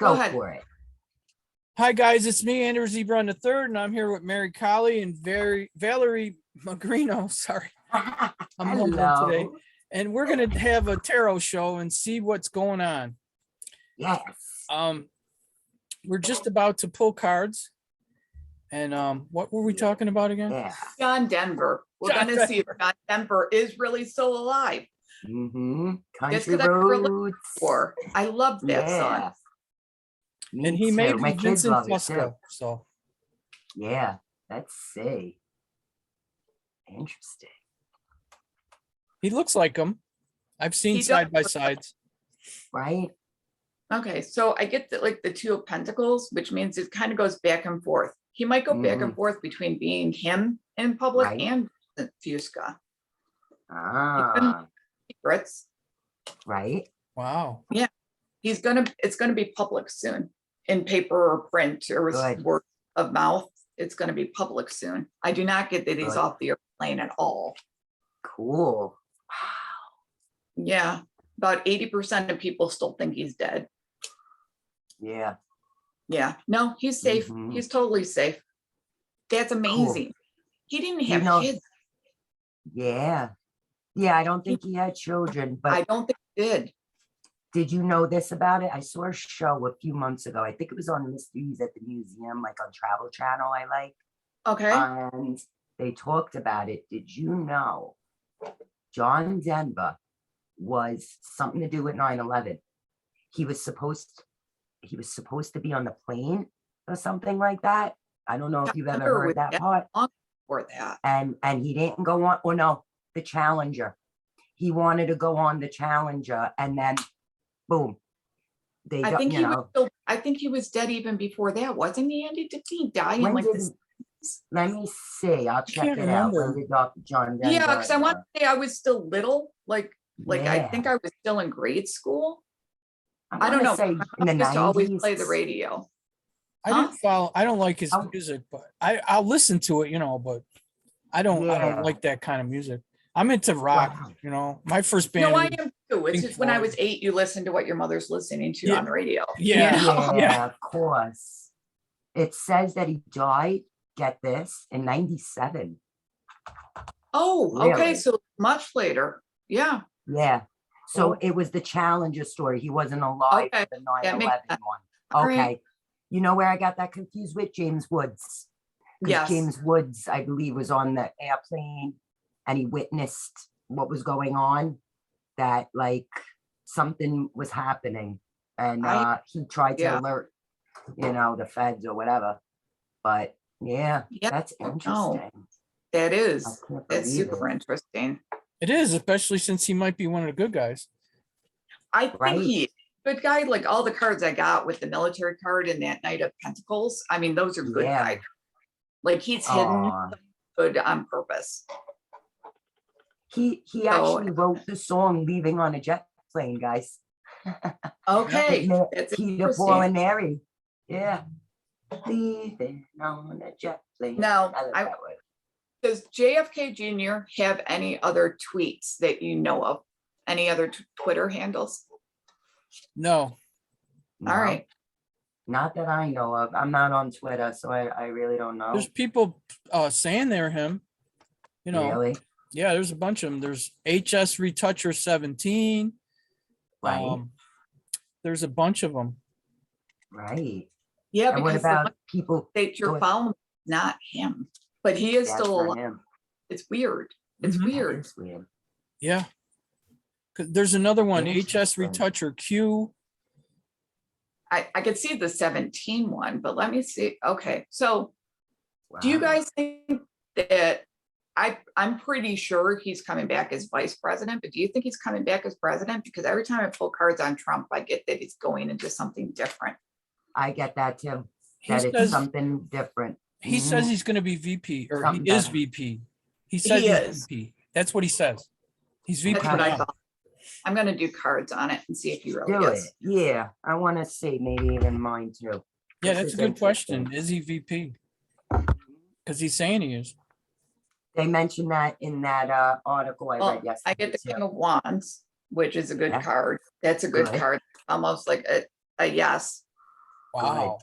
Go ahead. for it. Hi guys, it's me, Andrew Zebron the third, and I'm here with Mary Colley and Valerie Magrino. Sorry, I'm mumbling today. Hello. And we're gonna have a tarot show and see what's going on. Yes. We're just about to pull cards. And what were we talking about again? Yeah. John Denver. We're John going to see if John Denver is really still alive. Mm-hmm. Just Country 'cause I grew up roads. Or I love that song. Me And he too. made My it kids Vincent love it too. Fusco. So Yeah. Let's see. Interesting. he looks like him. I've seen He does side by look sides. Right? Okay, so I get that, like the Two of Pentacles, which means it kind of goes back and forth. He might go back and forth between being him in public Right. and Fusca. Ah. Secrets. Right. Wow. It's gonna be public soon in paper or print or Good. word of mouth. It's gonna be public soon. I do not get that he's Good. off the airplane at all. Cool. Yeah, about 80% of people still think he's dead. Yeah. Yeah, no, he's safe. Mhm. He's totally safe. That's amazing. He didn't You have know- kids. Yeah. Yeah. I don't think he had children, but I don't think he did. did you know this about it? I saw a show a few months ago. I think it was on Mysteries at the Museum, like on Travel Channel, I like. Okay. And they talked about it. Did you know John Denver was something to do with 9/11? He was supposed to be on the plane or something like that. I don't know if you've ever Denver heard was that dead. part. For that. And he didn't go on, or no, the Challenger. He wanted to go on the Challenger, and then boom. They I got, think you he know, I think he was dead even before that, wasn't he, Andy? Did he die in when like did this? let me see. I'll check can't it out. When remember. did Dr. John Denver? Yeah, because I want to say I was still little. Like I Yeah. think I was still in grade school. I don't wanna know. say My in the mom used to always 90s. play the radio. I didn't follow. I don't like his Oh. music, but I'll listen to it, but I don't Yeah. like that kind of music. I'm into rock, Wow. My first band. No, I was- am too. It's Pink just when I Floyd. was 8, you listened to what your mother's listening to Yeah. on the radio. Yeah. You know? Yeah, of course. It says that he died, get this, in 97. Oh, okay. Really? So much later. Yeah. Yeah. So Cool. it was the Challenger story. He wasn't alive Okay, for the that 9/11 makes sense. one. All right. Okay. You know where I got that confused with? James Woods. 'Cause Yes. James Woods, I believe, was on the airplane and he witnessed what was going on, that like something was happening. And he tried to Yeah. alert, the feds or whatever. But yeah, Yeah, that's no. interesting. That is. I can't That's believe super it. interesting. It is, especially since he might be one of the good guys. I think Right. he good guy. Like all the cards I got with the military card and that Knight of Pentacles. I mean, those are good Yeah. guys. Like he's hidden Aw. good on purpose. He actually wrote the song "Leaving on a Jet Plane," guys. Okay, With that's Peter, Paul, and interesting. Mary. Yeah. Leaving on a jet plane. Now, I love I- that word. Does JFK Jr. have any other tweets that you know of? Any other Twitter handles? No, No, All right. Not that I know of. I'm not on Twitter, so I really don't know. there's people saying they're him. Really? Yeah, there's a bunch of them. There's HS Retoucher 17. Right. There's a bunch of them. Right. Yeah, And what because the about one people? that Go you're ahead. following is not him, but he is That's still for alive. him. It's weird. It's Mhm. That weird. is weird. Yeah. 'Cause there's another one, HS Interesting. Retoucher Q. I could see the 17 one, but let me see. Okay, so do you Wow. guys think that I'm pretty sure he's coming back as vice president, but do you think he's coming back as president? Because every time I pull cards on Trump, I get that he's going into something different. I get that too. He That it's says something different. he Mhm. says he's going to be VP, or Something he is better. VP. He says He he's is. VP. That's what he says. He's VP. That's what I now. thought. I'm gonna do cards on it and see if he really Do it. is. Yeah. I want to see, maybe even mine too. Yeah, This that's is a good question. interesting. Is he VP? Because he's saying he is. They mentioned that in that article I Well, read yesterday. I get the too. King of Wands, which is a good Yeah. card. That's a good Good. card. Almost like a yes. Wow.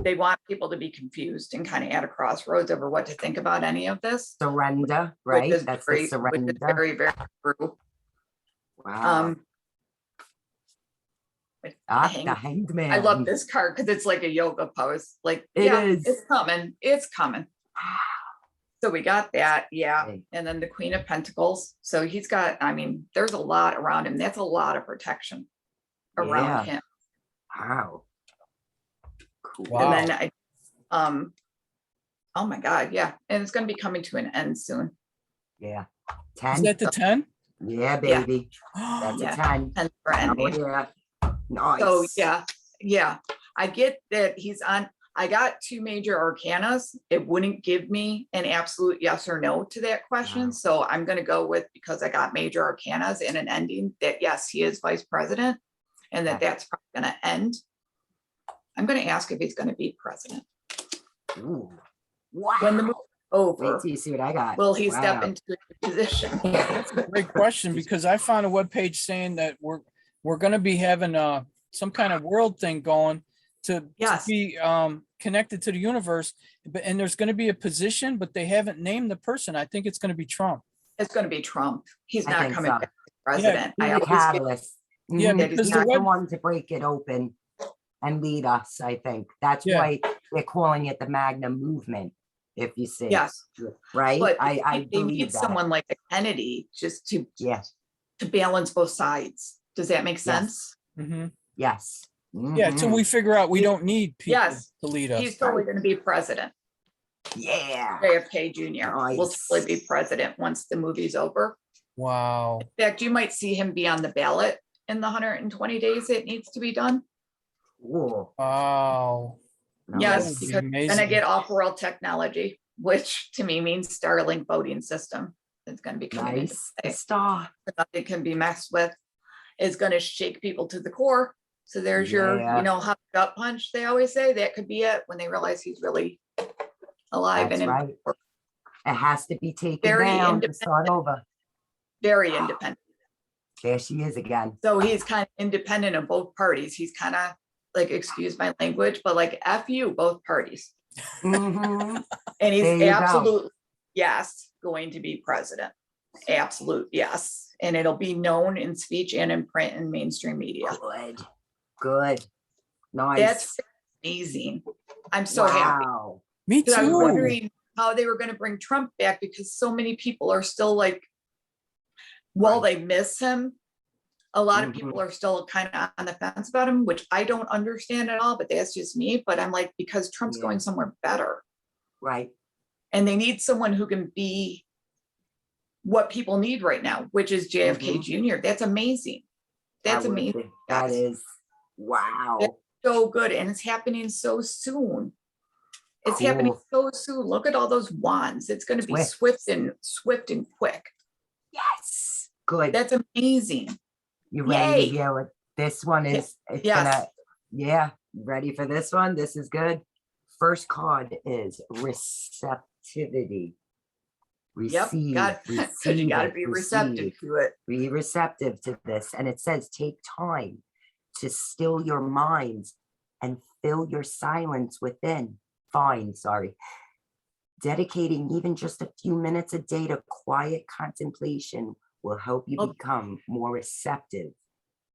They want people to be confused and kind of at a crossroads over what to think about any of this. Surrender, Which right? is That's very, the surrender. which is very, very true. Wow. With Ah, hang- the hanged man. I love this card because it's like a yoga pose. Like, It yeah, is. it's coming. It's coming. So we got that, yeah. Okay. And then the Queen of Pentacles. So he's got, I mean, there's a lot around him. That's a lot of protection around Yeah. him. Wow. Cool. Wow. And then oh my God, yeah. And it's going to be coming to an end soon. Yeah. Is 10. that the 10? Yeah, Yeah. baby. That's Yeah. a 10. And for Oh, ending. yeah. Nice. So yeah. I get that he's on. I got 2 major arcanas. It wouldn't give me an absolute yes or no to that question. Wow. So I'm going to go with, because I got major arcanas and an ending, that yes, he is vice president and that Okay. that's probably going to end. I'm going to ask if he's going to be president. Ooh. Wow. When the movie's Wait over, till you see what I got. will he step Wow. into a position? Great question, because I found a webpage saying that we're going to be having some kind of world thing going to Yes. be connected to the universe, and there's going to be a position, but they haven't named the person. I think it's going to be Trump. It's going to be Trump. He's I not think coming so. back as president. Be I the always get, catalyst. Yeah, Mhm. because He's the not the web- one to break it open and lead us, I think. That's Yeah. why they're calling it the Magnum movement, if you see. yes, Right? but I they believe need that. someone like a Kennedy just to Yes. balance both sides. Does that make sense? Mm-hmm. Yes. Yeah, until Mhm. we figure out we He- don't need people Yes. to lead us. He's totally going to be president. Yeah. JFK Jr. will Nice. totally be president once the movie's over. Wow. In fact, you might see him be on the ballot in the 120 days it needs to be done. Cool. Wow. Yes, would be because then I amazing. get off-world technology, which to me means Starlink voting system. It's going to be coming into Nice. play. Star. Nothing can be messed with. It's going to shake people to the core. So there's your, Yeah. hot gut punch. They always say that could be it when they realize he's really alive That's and right. It has to be taken Very down to start over. very independent. There she is again. So he's kind of independent of both parties. He's kind of like, excuse my language, but like F you, both parties. Mhm. And he's There you go. absolute, yes, going to be president. Absolute, yes. And it'll be known in speech and in print and mainstream media. Good. Good. Nice. That's amazing. I'm so happy. Wow. Me Because I was too. wondering how they were going to bring Trump back, because so many people are still like, while Right. they miss him, a lot of Mhm. people are still kind of on the fence about him, which I don't understand at all, but that's just me. But I'm like, because Trump's Yeah. going somewhere better, Right. and they need someone who can be what people need right now, which is JFK Jr. That's amazing. That's That would amazing. be- That Yes. is. Wow. So good. And it's happening so soon. It's happening so soon. Look at all those wands. It's going to be swift and quick. Yes. Good. That's amazing. You ready to Yay. hear what this one is? It's Yes. gonna, yeah, ready for this one? This is good. First card is receptivity. Yep. Receive, Because you got to receive be it, receptive receive. to it. Be receptive to this. And it says, take time to still your minds and fill your silence within. Fine, sorry. Dedicating even just a few minutes a day to quiet contemplation will help you Oh. become more receptive.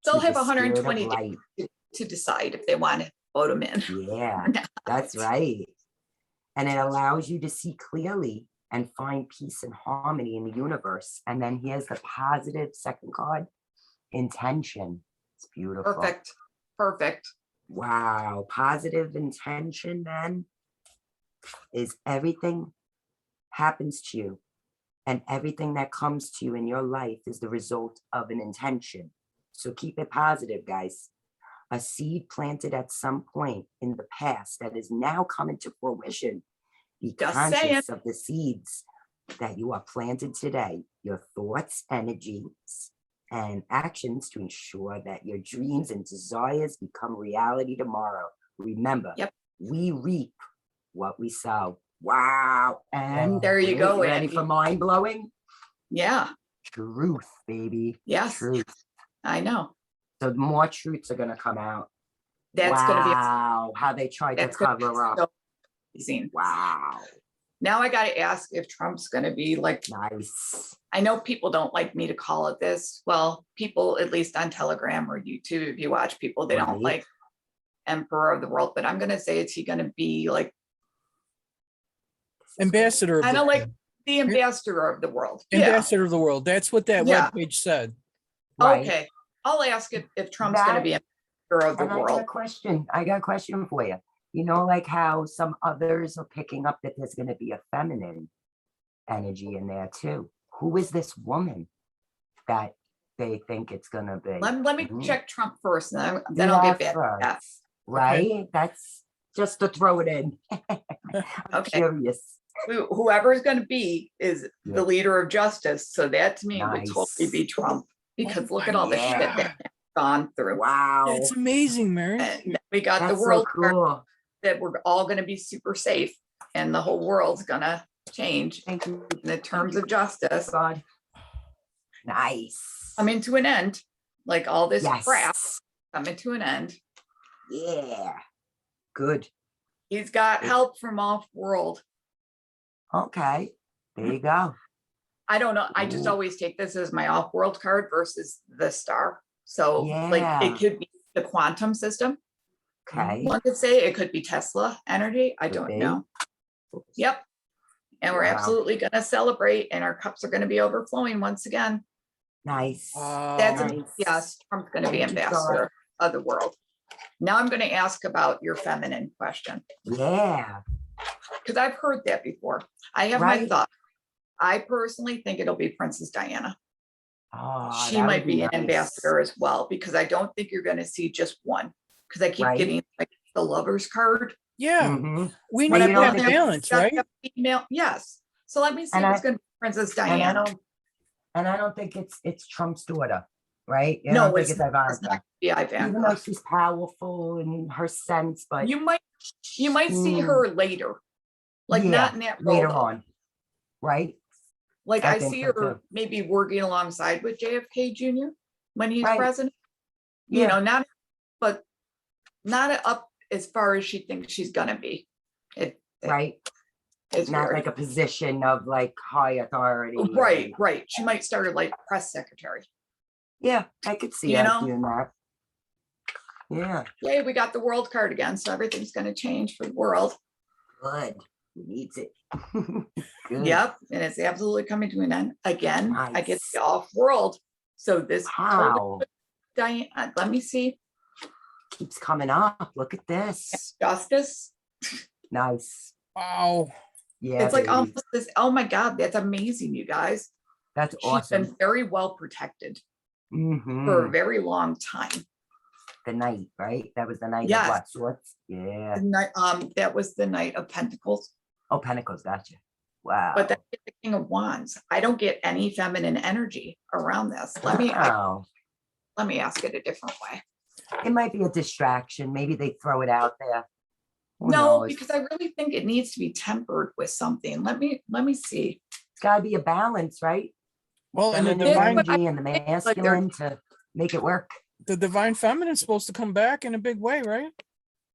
They'll to have the spirit of 120 light. days to decide if they want to vote him in. Yeah, or not. that's right. And it allows you to see clearly and find peace and harmony in the universe. And then here's the positive second card, intention. It's beautiful. Perfect. Perfect. Wow. Positive intention then is everything happens to you, and everything that comes to you in your life is the result of an intention. So keep it positive, guys. A seed planted at some point in the past that is now coming to fruition. Be Just conscious saying. of the seeds that you are planted today, your thoughts, energies, and actions to ensure that your dreams and desires become reality tomorrow. Remember, Yep. we reap what we sow. Wow. And There you go, ready Andy. for mind blowing? Yeah. Truth, baby. Yes. Truth. I know. So more truths are going to come out. That's gonna be, Wow, how they tried to that's gonna be cover up. so amazing. Wow, Now I gotta ask if Trump's gonna be like, nice. I know people don't like me to call it this. Well, people, at least on Telegram or YouTube, if you watch people, they don't Right. like emperor of the world, but I'm gonna say, is he gonna be like, Ambassador of kind the of like world. the ambassador of the world? Yeah, Ambassador of the world. That's what that Yeah. webpage said. Right. okay. I'll ask if Trump's gonna be ambassador of the And I got a world. question. I got a question for you. You know, like how some others are picking up that there's going to be a feminine energy in there too. Who is this woman that they think it's going to be? Let me Mhm. check Trump first, and then I'll get back to that. first, right? That's just to throw it in. I'm Okay. curious. Whoever is gonna be is Yeah. the leader of justice, so that to me would totally Nice. be Trump, because look my at all the shit God. that he's gone through. Wow. That's amazing, Mary. And we got the That's so world card cool. that we're all gonna be super safe, and the whole world's gonna change Thank you, in the terms of justice God. Nice. coming to an end, like all this crap Yes. coming to an end. Yeah. Good. He's got help from off world. Okay. There you go. I don't know. I just Ooh. always take this as my off world card versus the star. So like Yeah. it could be the quantum system. Okay. One could say it could be Tesla energy. I Could don't be. know. Yep. And we're Wow. absolutely going to celebrate, and our cups are going to be overflowing once again. Nice. That's Nice. yes, Trump's going to be Thank you, God. ambassador of the world. Now I'm going to ask about your feminine question, Yeah. because I've heard that before. I have my Right. thought. I personally think it'll be Princess Diana. Oh, She that would might be an nice. ambassador as well, because I don't think you're going to see just one. Because I keep Right. getting like the lover's card. Yeah, Mhm. we Well, need you don't that think balance, Got right? that female, yes. So let me see And if it's I- going to be Princess And I Diana. don't think it's Trump's daughter, right? You No, don't think it's it's not going to Ivanka. be Even though Ivanka. she's powerful in her sense, but You might see Mm. her later, like yeah, not in that role, later though. on, right? Like I I think see so, her too. maybe working alongside with JFK Jr. when he's Right. president. Yeah. You know, but not up as far as she thinks she's gonna be. Right? It's Not weird. like a position of like high authority. Right, right. She might start like press secretary. Yeah, I could see You her know? doing that. Yeah, Yay, we got the world card again, so everything's gonna change for the world. good. He needs it. Good. Yep, and it's absolutely coming to an end again. I get Nice. the off world. So this totally, Wow. Diane, let me see. Keeps coming up. Look at this. Justice. Nice. Wow. Yeah, It's like baby. almost this. Oh my God, that's amazing, you guys. That's She's awesome. been very well protected for Mhm. a very long time. The night, right? That was the night Yes. of what sorts? Yeah. The night, that was the Knight of Pentacles, Oh, Pentacles, gotcha. Wow. but that's the King of Wands. I don't get any feminine energy around this. Let me Wow. ask it a different way. It might be a distraction. Maybe they throw it out there. Who No, knows? because I really think it needs to be tempered with something. Let me see. It's got to be a balance, right? Well, and the Feminine divine, energy and the like they're- masculine to make it work. the divine feminine is supposed to come back in a big way, right?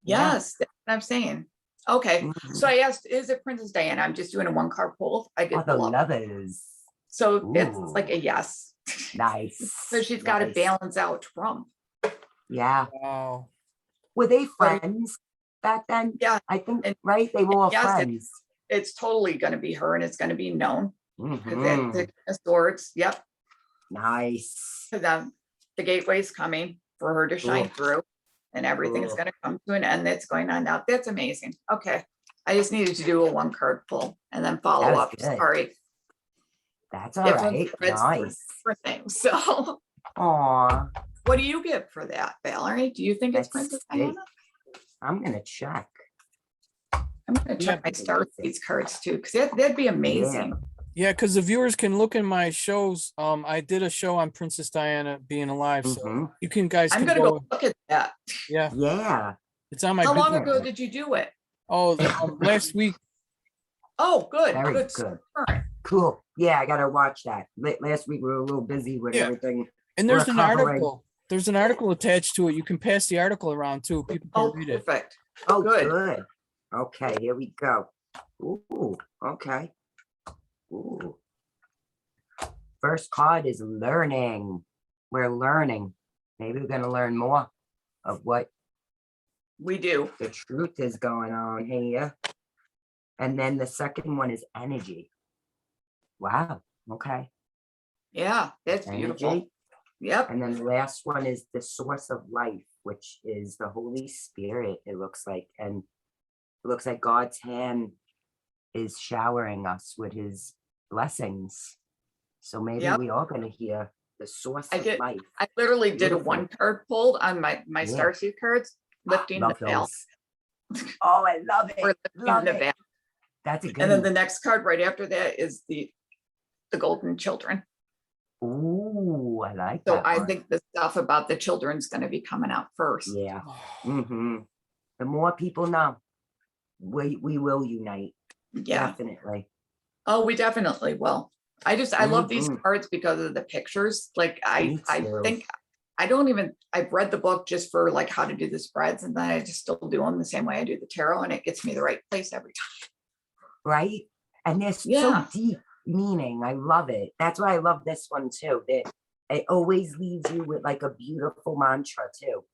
Yeah. Yes, that's what I'm saying. Okay, Mhm. so I asked, is it Princess Diana? I'm just doing a one card pull. I Oh, get the the love. lovers. So it's like Ooh. a yes. Nice. So she's got to Nice. balance out Trump. Yeah. Wow. Were they But- friends back then? Yeah, I think, and- right? They were all yes, friends. It's totally going to be her, and it's going to be known because Mhm. that's the swords. Yep, Nice. because the gateway's coming for her to shine Cool. through, and everything's Cool. going to come to an end. That's going on now. That's amazing. Okay, I just needed to do a one card pull and then follow was up. good. Sorry, That's all different right. threads for Nice. different things. So, Aw, what do you get for that, Valerie? Do you think it's Let's Princess see. Diana? I'm gonna check. I'm going to check Yeah. my star seeds cards too, because that'd be amazing. Yeah, because the viewers can look in my shows. I did a show on Princess Diana being alive, so Mhm. you can guys I'm can gonna go. go look at that. Yeah, Yeah. it's on my. How long business. ago did you do it? Oh, last week. Oh, good, Very good. good. Current. Cool. Yeah, I gotta watch that. Last week we were a little busy with Yeah. everything. And there's an recovering. article. There's an article attached to it. You can pass the article around too. People can Oh, read it. perfect. Oh, Good. good. Okay, here we go. Ooh, okay. Ooh. First card is learning. We're learning. Maybe we're gonna learn more of what We do. the truth is going on here. And then the second one is energy. Wow, okay. Yeah, that's beautiful. Energy. Yep. And then the last one is the source of life, which is the Holy Spirit, it looks like. And it looks like God's hand is showering us with his blessings. So maybe Yep. we are going to hear the source I of did- life. I literally did a Beautiful. 1 card pulled on my Yeah. starseed cards, lifting the Love veil. those. Oh, I love Or it. lifting Love the it. veil. That's a good And then the one. next card right after that is the golden children. Ooh, I like So that I one. think the stuff about the children's going to be coming out first. Yeah. hmm The more people know, we will unite. Yeah. Definitely. Oh, we definitely will. I love these Mhm. cards because of the pictures. Like Me I too. think I've read the book just for like how to do the spreads, and then I just still do them the same way I do the tarot, and it gets me the right place every time. Right? And there's Yeah. so deep meaning. I love it. That's why I love this one too. That it always leaves you with like a beautiful mantra too.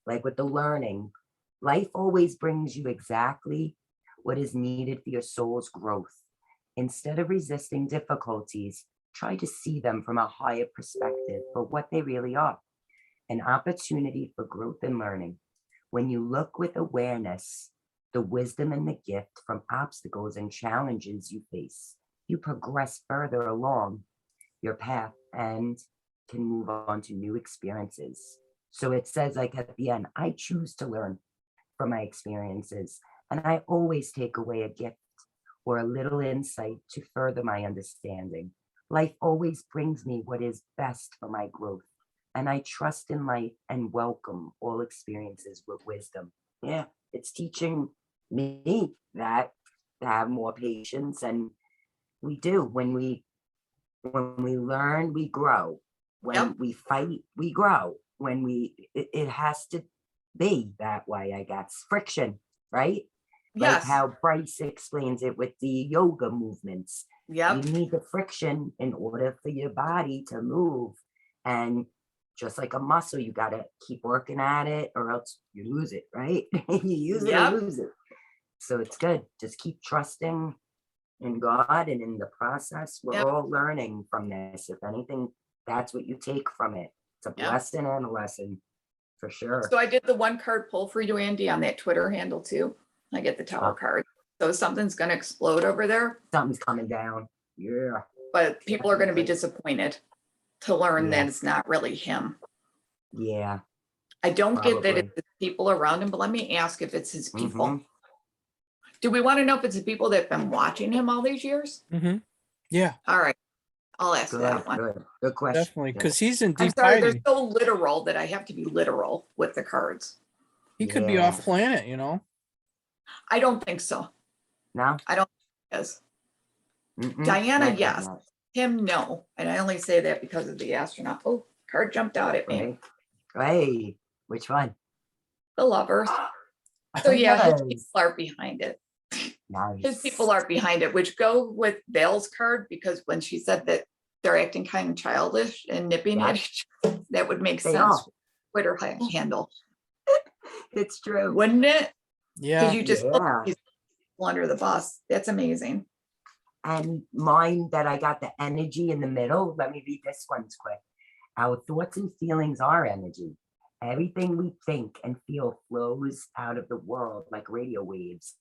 Like with the learning. Life always brings you exactly what is needed for your soul's growth. Instead of resisting difficulties, try to see them from a higher perspective for what they really are. An opportunity for growth and learning. When you look with awareness, the wisdom and the gift from obstacles and challenges you face, you progress further along your path and can move on to new experiences. So it says, like at the end, I choose to learn from my experiences, and I always take away a gift or a little insight to further my understanding. Life always brings me what is best for my growth, and I trust in life and welcome all experiences with wisdom. Yeah, it's teaching me that to have more patience, and we do when we learn, we grow. When Yep. we fight, we grow. When it has to be that way, I guess. Friction, right? Like Yes. how Bryce explains it with the yoga movements. Yep. You need the friction in order for your body to move. And just like a muscle, you got to keep working at it or else you lose it, right? You use it or Yep. lose it. So it's good. Just keep trusting in God, and in the process, we're Yep. all learning from this. If anything, that's what you take from it. It's a Yep. blessing and a lesson for sure. So I did the 1 card pull for you, Andy, on that Twitter handle too. I get the Tower card. So something's going to explode over there, Something's coming down. Yeah. but people are going to be disappointed to learn Yeah. that it's not really him. Yeah. I don't get that Probably. it's the people around him, but let me ask if it's his people. Mhm. Do we want to know if it's the people that have been watching him all these years? Yeah, All right. I'll ask Good, that one. good question. definitely. Because he's in I'm deep sorry, they're hiding. so literal that I have to be literal with the cards. He could be Yeah. off planet, you know? I don't think so. No? Yes. Mm-mm. Diana, Not yes. yet. Him, no. And I only say that because of the astronaut. Oh, card jumped out at me. Right. Hey, which one? The lovers. So yeah, his people Yes. are behind it. Nice. His people are behind it, which go with Vale's card, because when she said that they're acting kind of childish and nipping at each other, that would make They sense. are. Twitter handle, It's true. wouldn't it? Yeah. Because you just look Yeah. these people under the bus. That's amazing. And mine that I got the energy in the middle. Let me read this one's quick. Our thoughts and feelings are energy. Everything we think and feel flows out of the world like radio waves.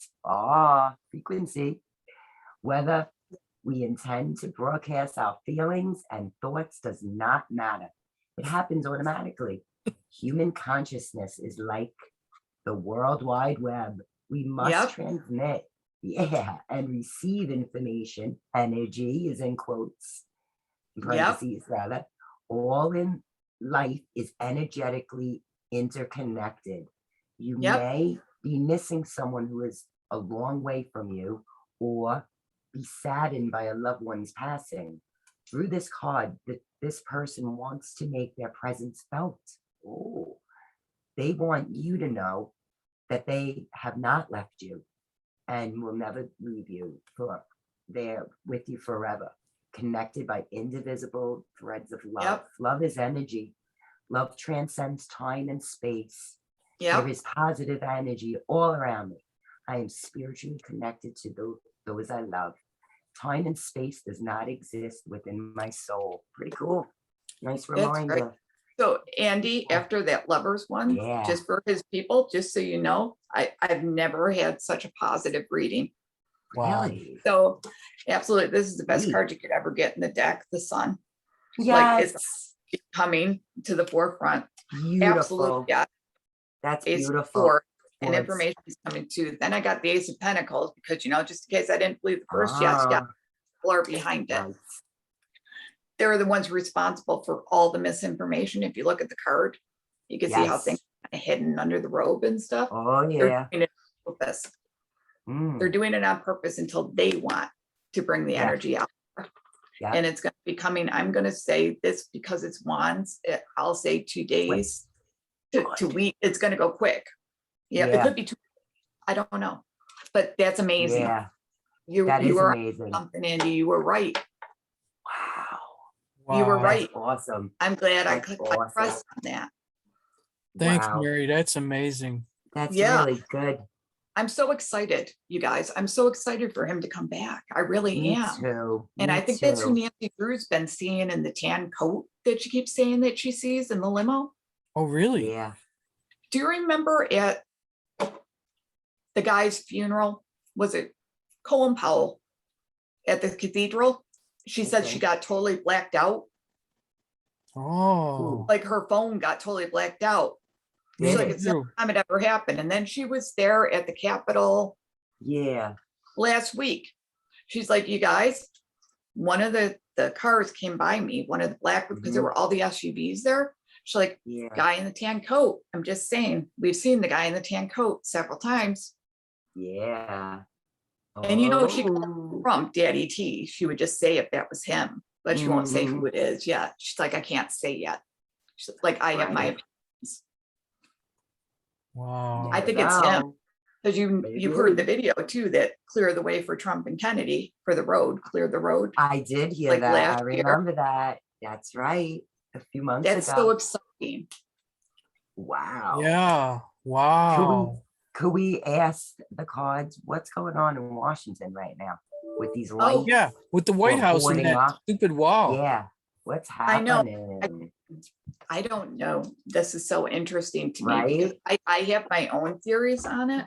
Frequency. Whether we intend to broadcast our feelings and thoughts does not matter. It happens automatically. Human consciousness is like the World Wide Web. We must Yep. transmit, and receive information. Energy is in quotes, in parentheses rather. All in life is energetically interconnected. You Yep. may be missing someone who is a long way from you, or be saddened by a loved one's passing. Through this card, this person wants to make their presence felt. Oh, they want you to know that they have not left you and will never leave you. For they're with you forever, connected by indivisible threads of love. Yep. Love is energy. Love transcends time and space. There Yep. is positive energy all around me. I am spiritually connected to those I love. Time and space does not exist within my soul. Pretty cool. Nice That's reminder. So Andy, after that lovers one, Yeah. just for his people, just so you know, I've never had such a positive reading. Wow. Really? So absolutely, this is the best Neat. card you could ever get in the deck, the sun. Yes. It's coming to the forefront. Absolutely, Beautiful. yeah. That's Ace of beautiful. Swords, and Swords. information is coming too. Then I got the Ace of Pentacles because, just in case I didn't believe the first, yes, people are behind it. Right. They're the ones responsible for all the misinformation. If you look at the card, you can see how Yes. things are hidden under the robe and stuff. Oh They're yeah. doing it on purpose. Mm, They're doing it on purpose until they want to bring the Yeah. energy out. Yeah. And it's going to be coming. I'm going to say this because it's wands. I'll say 2 days to week. It's going to go quick. Yeah, it Yeah. could be 2. I don't know, but that's amazing. Yeah. You That is were amazing. something, Andy. You were right. Wow. You were Wow. right. Awesome. I'm glad I That's could awesome. press on that. Thanks, Wow. Mary. That's amazing. That's Yeah. really good. I'm so excited, you guys. I'm so excited for him to come back. I really Me am. too. And Me I think that's who too. Nancy Drew's been seeing in the tan coat that she keeps saying that she sees in the limo. Oh, really? Yeah. Do you remember at the guy's funeral? Was it Colin Powell at the cathedral? She said Okay. she got totally blacked out. Oh, Like her phone got totally blacked out. Did She's like, it? it's the only time it ever happened. And then she was there at the Capitol Yeah. last week. She's like, you guys, one of the cars came by me, one of the black, because there Mhm. were all the SUVs there. She's like, Yeah. guy in the tan coat. I'm just saying, we've seen the guy in the tan coat several times. Yeah. And she called Oh. Trump Daddy T. She would just say if that was him, but she won't say who Mhm. it is yet. She's like, I can't say yet. She's like, I have my Right. opinions. wow. I think it's him. Wow. Because you Maybe. heard the video too, that clear the way for Trump and Kennedy for the road, clear the road. I did hear Like that. last I year. remember that. That's right. A few months That's ago. so exciting. Wow. Yeah. Wow. Could we ask the cards what's going on in Washington right now with these Oh, lights? Yeah. With the White Or House and boarding that up? stupid wall. Yeah. What's I know. happening? I don't know. This is so interesting to me Right? because I have my own theories on it.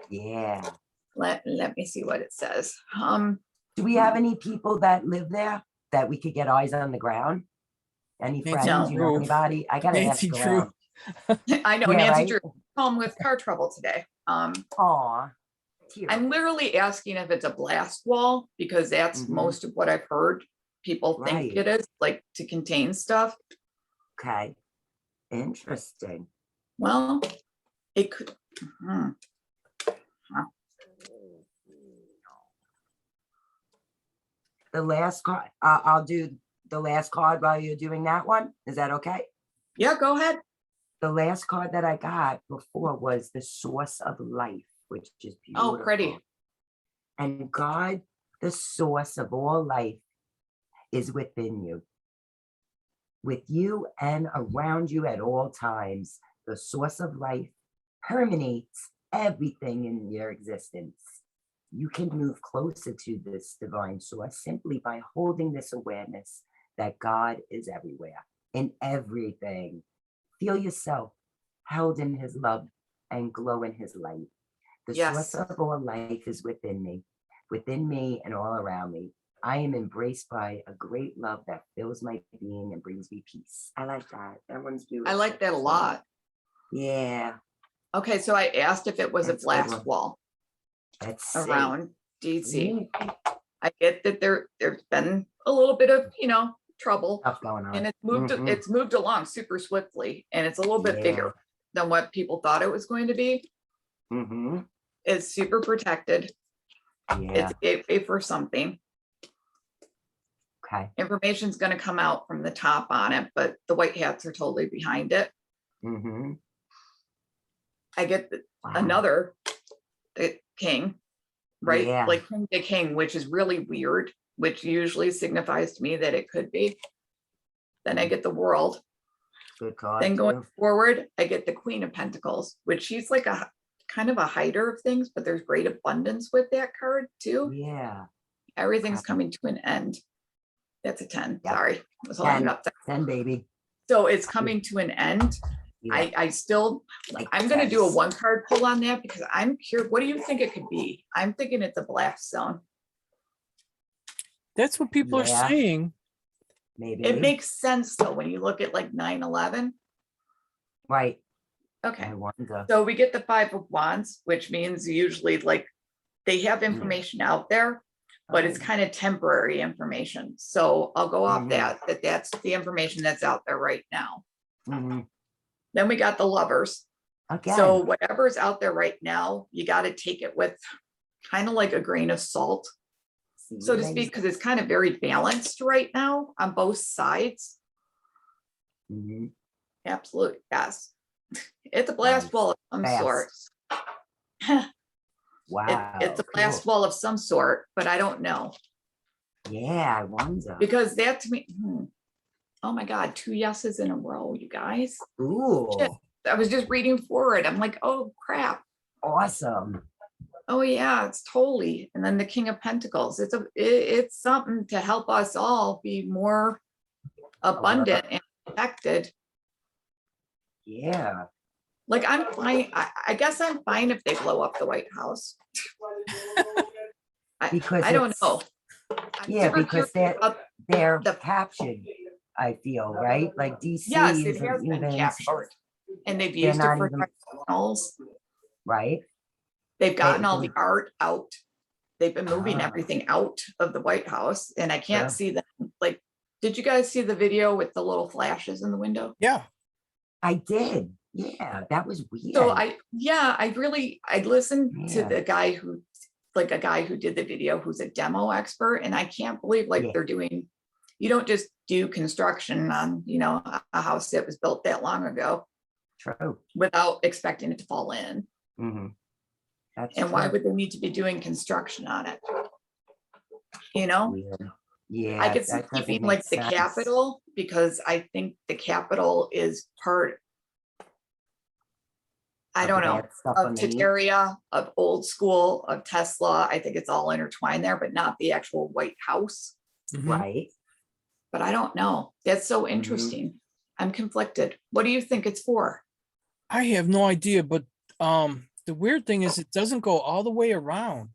Yeah. Let me see what it says. Do we have any people that live there that we could get eyes on the ground? Any Nancy friends? You know Drew. anybody? I gotta Nancy ask Drew. around. I know Yeah, Nancy right? Drew home with car trouble today. Aw. I'm literally asking if it's a blast wall because that's Mhm. most of what I've heard people think Right. it is, like to contain stuff. Okay. Interesting. Well, it could. mhm. The last card, I'll do the last card while you're doing that one. Is that okay? Yeah, go ahead. The last card that I got before was the source of life, which is beautiful. Oh, pretty. And God, the source of all life, is within you. With you and around you at all times, the source of life permeates everything in your existence. You can move closer to this divine source simply by holding this awareness that God is everywhere, in everything. Feel yourself held in his love and glow in his light. The Yes. source of all life is within me and all around me. I am embraced by a great love that fills my being and brings me peace. I like that. That one's beautiful. I like that a lot. Yeah. Okay, so I asked if it was That's a a good blast one. wall Let's see. around DC. Mhm. I get that there's been a little bit of trouble, Stuff going on. and Mhm. it's moved along super swiftly, and it's a little bit Yeah. bigger than what people thought it was going to be. Mhm. It's super protected. Yeah. It's a gateway for something. Okay. Information's going to come out from the top on it, but the white hats are totally behind it. Mm-hmm. I get another the king, right? Yeah. Like king to king, which is really weird, which usually signifies to me that it could be. Then I get the world. Good card. Then going too. forward, I get the Queen of Pentacles, which she's like a kind of a hider of things, but there's great abundance with that card too. Yeah. Everything's Okay. coming to an end. That's a 10. Yep. Sorry. I was holding it 10. up there. 10, baby. So it's coming to an end. Yeah. I still, Like I'm gonna do a this. 1 card pull on that because I'm curious. What do you think it could be? I'm thinking it's a blast zone. That's what people are Yeah. saying. Maybe. It makes sense though, when you look at like 9/11. Right. Okay. I wonder. So we get the 5 of Wands, which means usually like they have information out there, but it's Okay. kind of temporary information. So I'll go off Mhm. that's the information that's out there right now. Mhm. Then we got the Lovers. Again. So whatever's out there right now, you got to take it with kind of like a grain of salt, See so what to they speak, say. because it's kind of very balanced right now on both sides. Mhm. Absolutely, yes. It's a blast Nice. wall of some Fast. sort. Wow. It's a blast cool. wall of some sort, but I don't know. Yeah, I wonder. Because that to me, oh my God, 2 yeses in a row, you guys. Ooh, Shit. I was just reading forward. I'm like, oh crap. awesome. Oh yeah, it's totally. And then the King of Pentacles. It's something to help us all be more abundant and protected. Yeah. Like I'm fine. I guess I'm fine if they blow up the White House. Because I don't it's- know. I'm Yeah, super because curious about- they're the- captured, I feel, right? Like DC yes, it isn't has been even, captured. And they've they're used it not for even- tunnels. right? They've gotten all the they- art out. They've been moving Ah. everything out of the White House, and I can't Yeah. see them. Like, did you guys see the video with the little flashes in the window? Yeah. I did. Yeah, that was weird. So I listened to Yeah. the guy who, like a guy who did the video, who's a demo expert, and I can't believe like Yeah. they're doing, you don't just do construction on, a house that was built that long ago True. without expecting it to fall in. Mm-hmm. That's And why true. would they need to be doing construction on it? You know? Weird. Yeah, I could see that doesn't keeping make like the sense. Capitol, because I think the Capitol is part, I Of don't the know, bad stuff of underneath. Tataria, of old school, of Tesla. I think it's all intertwined there, but not the actual White House. Mhm. Right. But I don't know. That's so interesting. I'm conflicted. What do you think it's for? I have no idea, but the weird thing is it doesn't go all the way around.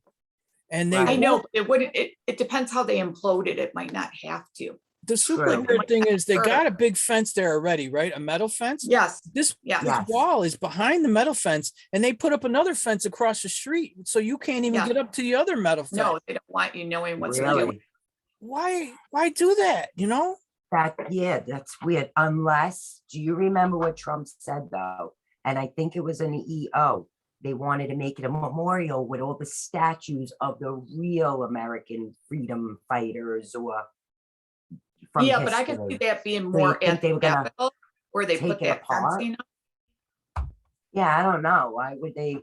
And they Right. I know, won't- but it wouldn't, it depends how they implode it. It might not have to. the super True. weird thing is they Sure. got a big fence there already, right? A metal fence. Yes, This yes. Yes. wall is behind the metal fence, and they put up another fence across the street, so you can't even Yeah. get up to the other metal fence. No, they don't want you knowing what they're doing. Really? Why do that? You know? That's weird. Unless, do you remember what Trump said though? And I think it was an EO. They wanted to make it a memorial with all the statues of the real American freedom fighters or from Yeah, but I can see history. that being you more think at they the were gonna Capitol, where they take put it that apart? fencing up. Yeah, I don't know. Why would they?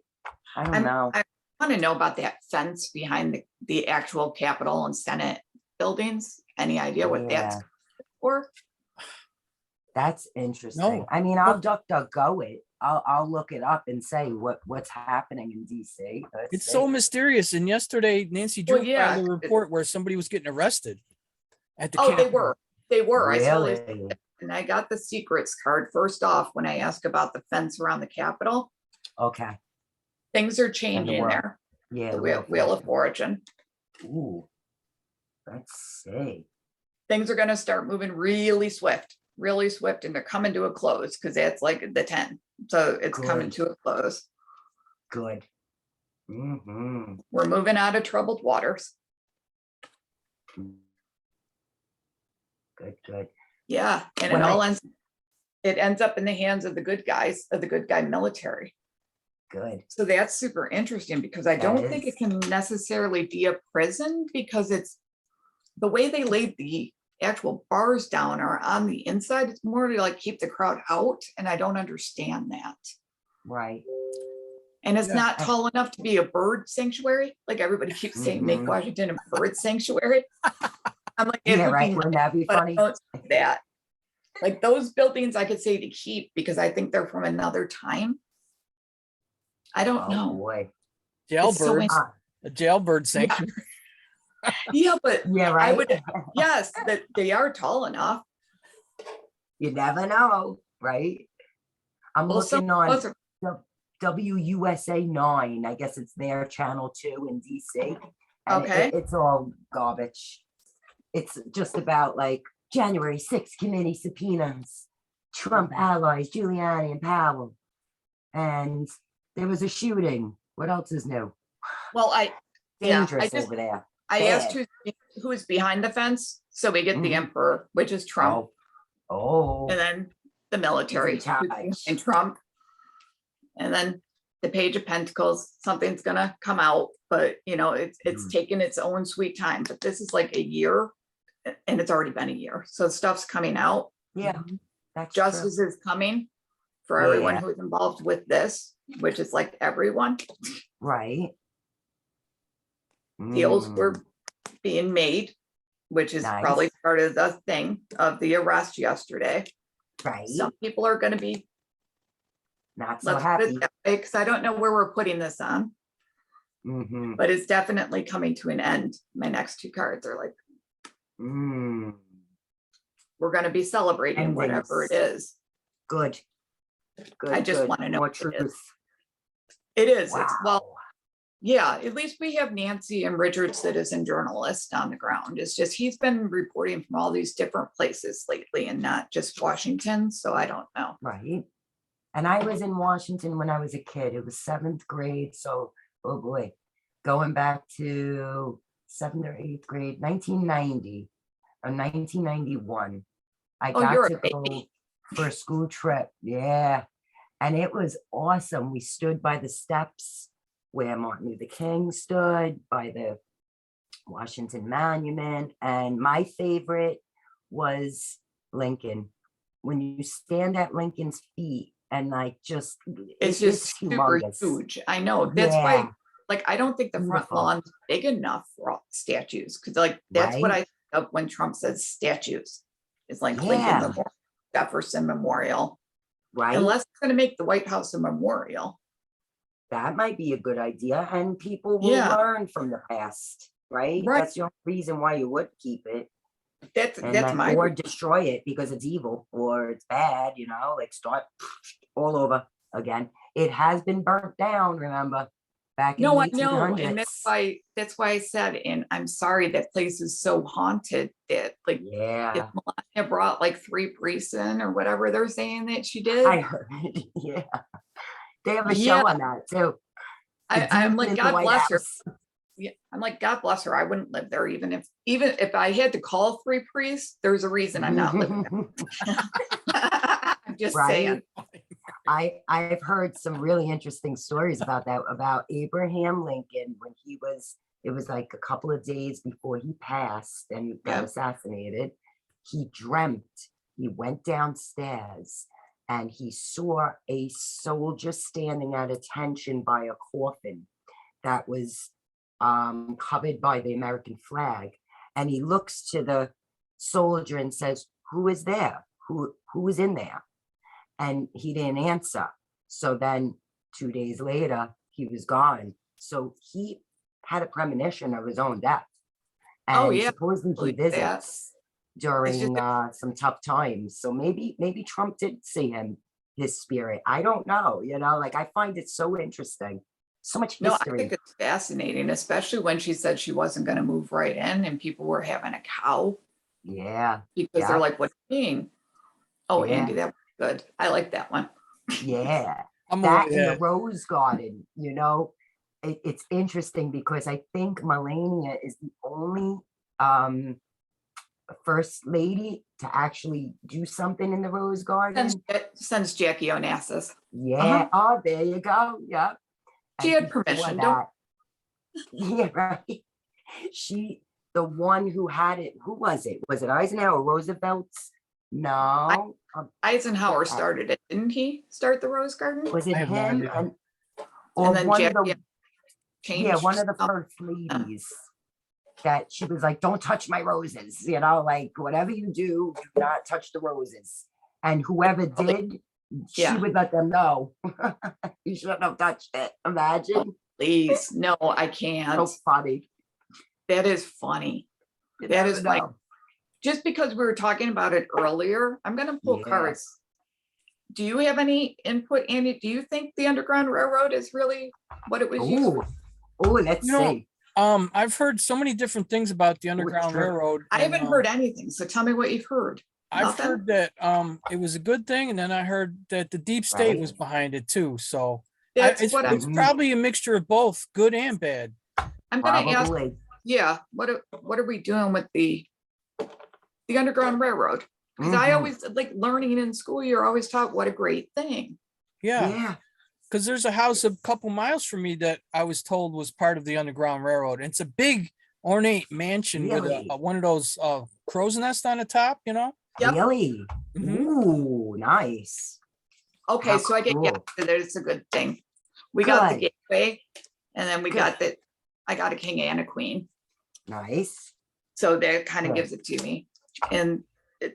I don't know. I want to know about that fence behind the actual Capitol and Senate buildings. Any idea what that's Yeah. for? That's interesting. No. I mean, I'll go it. I'll look it up and say what's happening in DC. Let's It's see. so mysterious. And yesterday, Nancy Well, Drew yeah, filed a it- report where somebody was getting arrested at the Oh, they Capitol. were. They were. I saw this, Really? and I got the secrets card first off when I asked about the fence around the Capitol. Okay. Things are changing world. there. Yeah. The Wheel of Fortune. Ooh. Let's see. Things are going to start moving really swift, and they're coming to a close because that's like the 10. So it's coming Good. to a close. Good. Mm-hmm. We're moving out of troubled waters. Good. Yeah, and When it ends up in the hands of the good guys, of the good guy military. Good. So that's super interesting because I That don't think is. it can necessarily be a prison because it's the way they laid the actual bars down are on the inside. It's more to like keep the crowd out, and I don't understand that. Right. And it's Yeah. not tall enough to be a bird sanctuary, like everybody keeps saying, make Mhm. Washington a bird sanctuary. I'm like, it Yeah, would right. be, Wouldn't that be but I funny? don't see that. Like those buildings I could say to keep because I think they're from another time. I don't Oh, know. boy. It's so Jailbirds, a jailbird sanctuary. Yeah, but Yeah, I right. would, yes, that they are tall enough. You never know, right? I'm Well, some looking of on us are, WUSA 9. I guess it's their channel 2 in DC. And Okay. it's all garbage. It's just about like January 6th committee subpoenas, Trump allies, Giuliani and Powell. And there was a shooting. What else is new? well, yeah, Dangerous over there. I asked Bad. who's behind the fence. So we get the Mhm. emperor, which is Trump, Oh, and then the military, He's in who's charge. behind Trump. And then the page of pentacles, something's gonna come out, but it's Mhm. taken its own sweet time. But this is like a year, and it's already been a year. So stuff's coming out. Yeah, that's true. Justice is coming for everyone Yeah. who's involved with this, which is like everyone. Right. Deals Mm, were being made, which is Nice. probably part of the thing of the arrest yesterday. right. Some people are gonna be, Not so let's put happy. it that way, because I don't know where we're putting this on, Mm-hmm. but it's definitely coming to an end. My next two cards are like, Mm, we're gonna be celebrating whatever it is. good. Good. I just good. wanna know More what it is. truth. It is, Wow. it's, well, yeah, at least we have Nancy and Richard citizen journalist on the ground. It's just, he's been reporting from all these different places lately and not just Washington, so I don't know. Right. And I was in Washington when I was a kid. It was 7th grade. So, oh boy, going back to 7th or 8th grade, 1990 or 1991. I Oh, got you're to a go baby. for a school trip. Yeah. And it was awesome. We stood by the steps where Martin Luther King stood, by the Washington Monument. And my favorite was Lincoln. When you stand at Lincoln's feet and like just, It's just super humongous. huge. I know. That's why, Yeah, like, I don't think the front Beautiful. lawn's big enough for all statues, because like, that's what I Right? think of when Trump says statues. It's like Yeah. Lincoln Memorial, Jefferson Memorial, Right? unless it's gonna make the White House a memorial. That might be a good idea. And people will Yeah. learn from the past, right? Right. That's the only reason why you would keep it. That's And that's then, my, or destroy it because it's evil or it's bad, like start all over again. It has been burnt doan, remember, back in no, the I know, and 1800s. that's why I said, and I'm sorry, that place is so haunted that like, if Yeah, Melania brought like 3 priests in or whatever they're saying that she did. I heard. Yeah, they have a Yeah. show on that too. The I'm Demon like, in the God White bless her. House. Yeah, I'm like, God bless her. I wouldn't live there, even if I had to call 3 priests, there's a reason I'm not living there. I'm just saying. I've heard some really interesting stories about that, about Abraham Lincoln when it was like a couple of days before he passed and got Yeah. assassinated. He dreamt, he went downstairs and he saw a soldier standing at attention by a coffin that was covered by the American flag. And he looks to the soldier and says, "Who is there? Who is in there?" And he didn't answer. So then 2 days later, he was gone. So he had a premonition of his own death. And Oh, yeah, supposedly he like that. visits during just- some tough times. So maybe Trump did see his spirit. I don't know. Like I find it so interesting. So much No, I history. think it's fascinating, especially when she said she wasn't going to move right in and people were having a cow Yeah, because Yeah. they're like, what do you mean? Oh, Yeah. Andy, that was good. I like that one. yeah. I'm That aware in the that. Rose Garden, it's interesting because I think Melania is the only first lady to actually do something in the Rose Garden. Sends Jackie Onassis. Yeah. Oh, there you go. Yep. She And had before permission, that- Yeah, right. the one who had it, who was it? Was it Eisenhower, Roosevelt's? No, Eisenhower started it, didn't he? Start the Rose Garden? was it I have no him? idea. And or And then one of Jackie the, changed. one of the some- first ladies that she was like, don't touch my roses, you know, like whatever you do not touch the roses. And whoever did, she Yeah. would let them know. You shouldn't have touched it. Imagine. Please, no, I So can't. funny. That is funny. You That never is like, know. just because we were talking about it earlier, I'm gonna pull Yeah. cards. Do you have any input, Andy? Do you think the Underground Railroad is really what it was used Ooh, for? let's You know, see. I've heard so many different things about the Underground true. Railroad. I and, haven't heard anything, so tell me what you've heard. I've Nothing? heard that it was a good thing, and then I heard that the deep state Right. was behind it too. So That's it's, what it's Mhm. probably a mixture of both, good and bad. I'm gonna ask, Probably. yeah, what are we doing with the Underground Railroad? Because I Mhm. always, like, learning in school, you're always taught what a great thing. Yeah, Yeah. because there's a house a couple miles from me that I was told was part of the Underground Railroad. And it's a big ornate mansion with Really? one of those crow's nest on the top, you know? Yep. Really? Mhm. Ooh, nice. Okay, How so I get, yeah, cool. so there's a good thing. We got the Good. gateway, and then we Good. got the, I got a king and a queen. Nice. So that kind of Good. gives it to me. And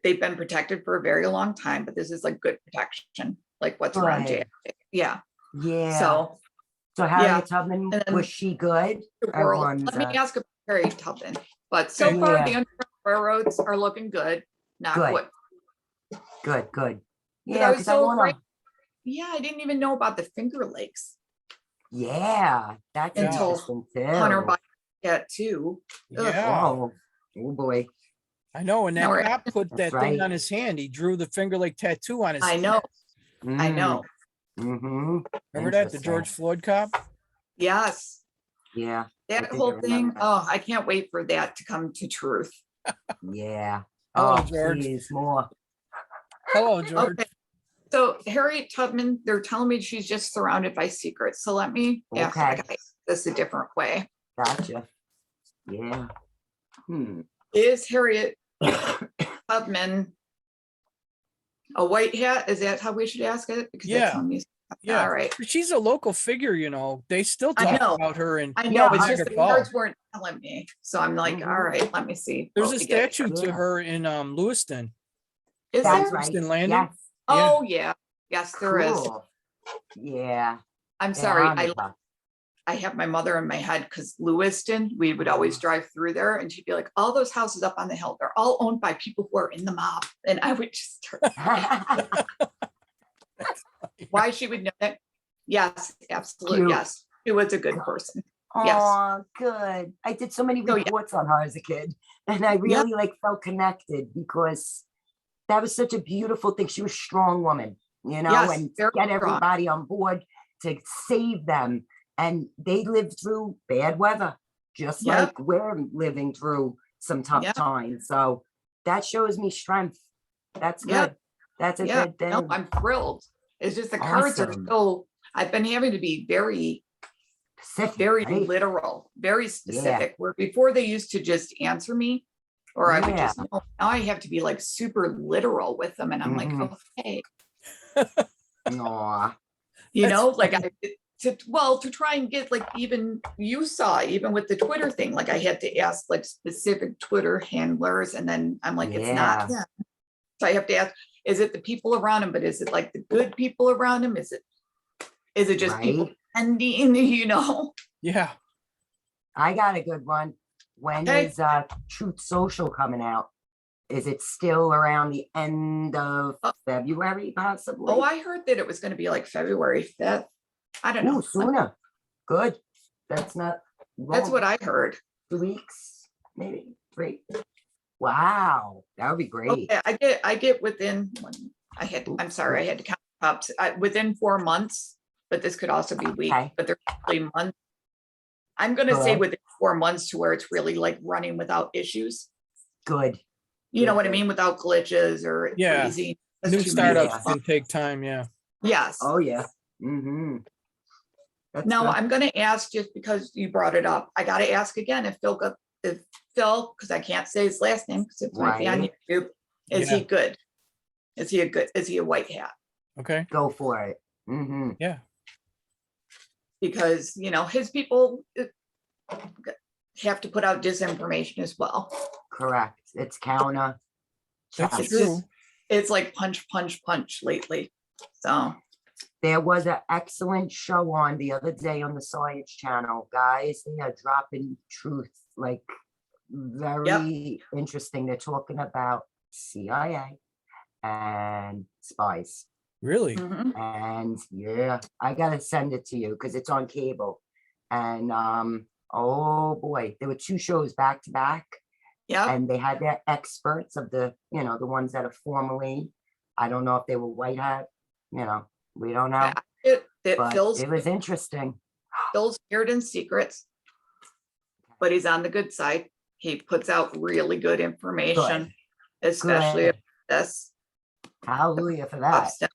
they've been protected for a very long time, but this is like good protection, like what's around Good. JFK. Yeah, Yeah. so So yeah. Harriet Tubman, And then was she good? the world, Everyone's, let me ask about Harry Tubman. But so far, the Yeah. Underground Railroads are looking good, knock Good. wood. good. But Yeah, I was because I so want afraid. to. Yeah, I didn't even know about the Finger Lakes Yeah, that's until interesting too. Hunter bought that too. Ugh. Yeah, Oh boy. I know. And that Now we're- cop put That's that thing right. on his hand. He drew the Finger Lake tattoo on his I hand. know, I know. Mm-hmm. Remember that? The George Floyd cop? Yes, Yeah. that think I whole thing. remember that. Oh, I can't wait for that to come to truth. Yeah. Hello, Oh, George. please, more. Hello, George. Okay. So Harriet Tubman, they're telling me she's just surrounded by secrets. So let me ask Okay. the guy this a different way. Gotcha. Yeah. Is Harriet Tubman a white hat? Is that how we should ask it? Because Yeah. that's how me. Yeah. All right. She's a local figure, you know. They still I talk know. about her. And I know, Yeah, it's just the Niagara Falls. cards weren't telling me. So I'm like, Mhm. all right, let me see. There's what a we get. statue to Yeah. her in Lewiston. Is That's there? right. Lewiston Landing? Yes. Oh, yeah. Yes, there is. Cool. Yeah. I'm they sorry. honored her. I have my mother in my head because Lewiston, we would always drive through there and she'd be like, all those houses up on the hill, they're all owned by people who are in the mob. And I would just start, why she would know that? Yes, absolutely. Cute. Yes. She was a good person. Oh, good. I did so many So, yeah. reports on her as a kid, and I really like felt connected because that was such a beautiful thing. She was a strong woman, you know, Yes, and very get strong. everybody on board to save them. And they lived through bad weather, just Yeah. like we're living through some tough Yeah. times. So that shows me strength. That's Yeah. good. That's a Yeah, good thing. no, I'm thrilled. It's just the cards are Awesome. so, I've been having to be very, Specific, very right? literal, very specific, where before they used to just answer me, or I would Yeah. just know. Now I have to be like super literal with them. And I'm Mhm. like, okay, Aw. you That's know, like to try and get like, even you saw, even with the Twitter thing, like I had to ask like specific Twitter handlers. And then I'm like, it's not Yeah. him. So I have to ask, is it the people around him? But is it like the good people around him? Is it just people Right? ending, you know? Yeah. I got a good one. When Okay. is Truth Social coming out? Is it still around the end of February, possibly? Oh, I heard that it was going to be like February 5th. I don't know. Ooh, sooner. Good. That's not That's long. what I heard. 2 weeks, maybe 3. Wow, that would be great. Okay, I get within, I'm sorry, I had to count up, within 4 months, but this could also be weeks, Okay. but they're really months. I'm gonna say Good. within 4 months to where it's really like running without issues. Good. You know Good, what I good. mean? Without glitches or Yeah. freezing. New That's too startups many. can take time. Yeah. Yes. Oh yeah. Mm-hmm. That's Now good. I'm gonna ask, just because you brought it up, I gotta ask again if Phil if Phil, because I can't say his last name because it might be on Right. YouTube, is Yeah. he good? Is he a white hat? Okay, Go for it. Mm-hmm. yeah. Because, his people have to put out disinformation as well. Correct. It's counter. That's check. true. It's like punch, punch, punch lately. So, There was an excellent show on the other day on the Science Channel. Guys, they are dropping truth, like very interesting. They're talking about CIA and spies. Really? mhm. And yeah, I gotta send it to you because it's on cable. And oh boy, there were two shows back to back, Yep. and they had their experts of the, the ones that are formally, I don't know if they were white hat, we don't know, It but Phil's it was interesting. scared in secrets, but he's on the good side. He puts out really good information, especially Good. if this Hallelujah for that. upstep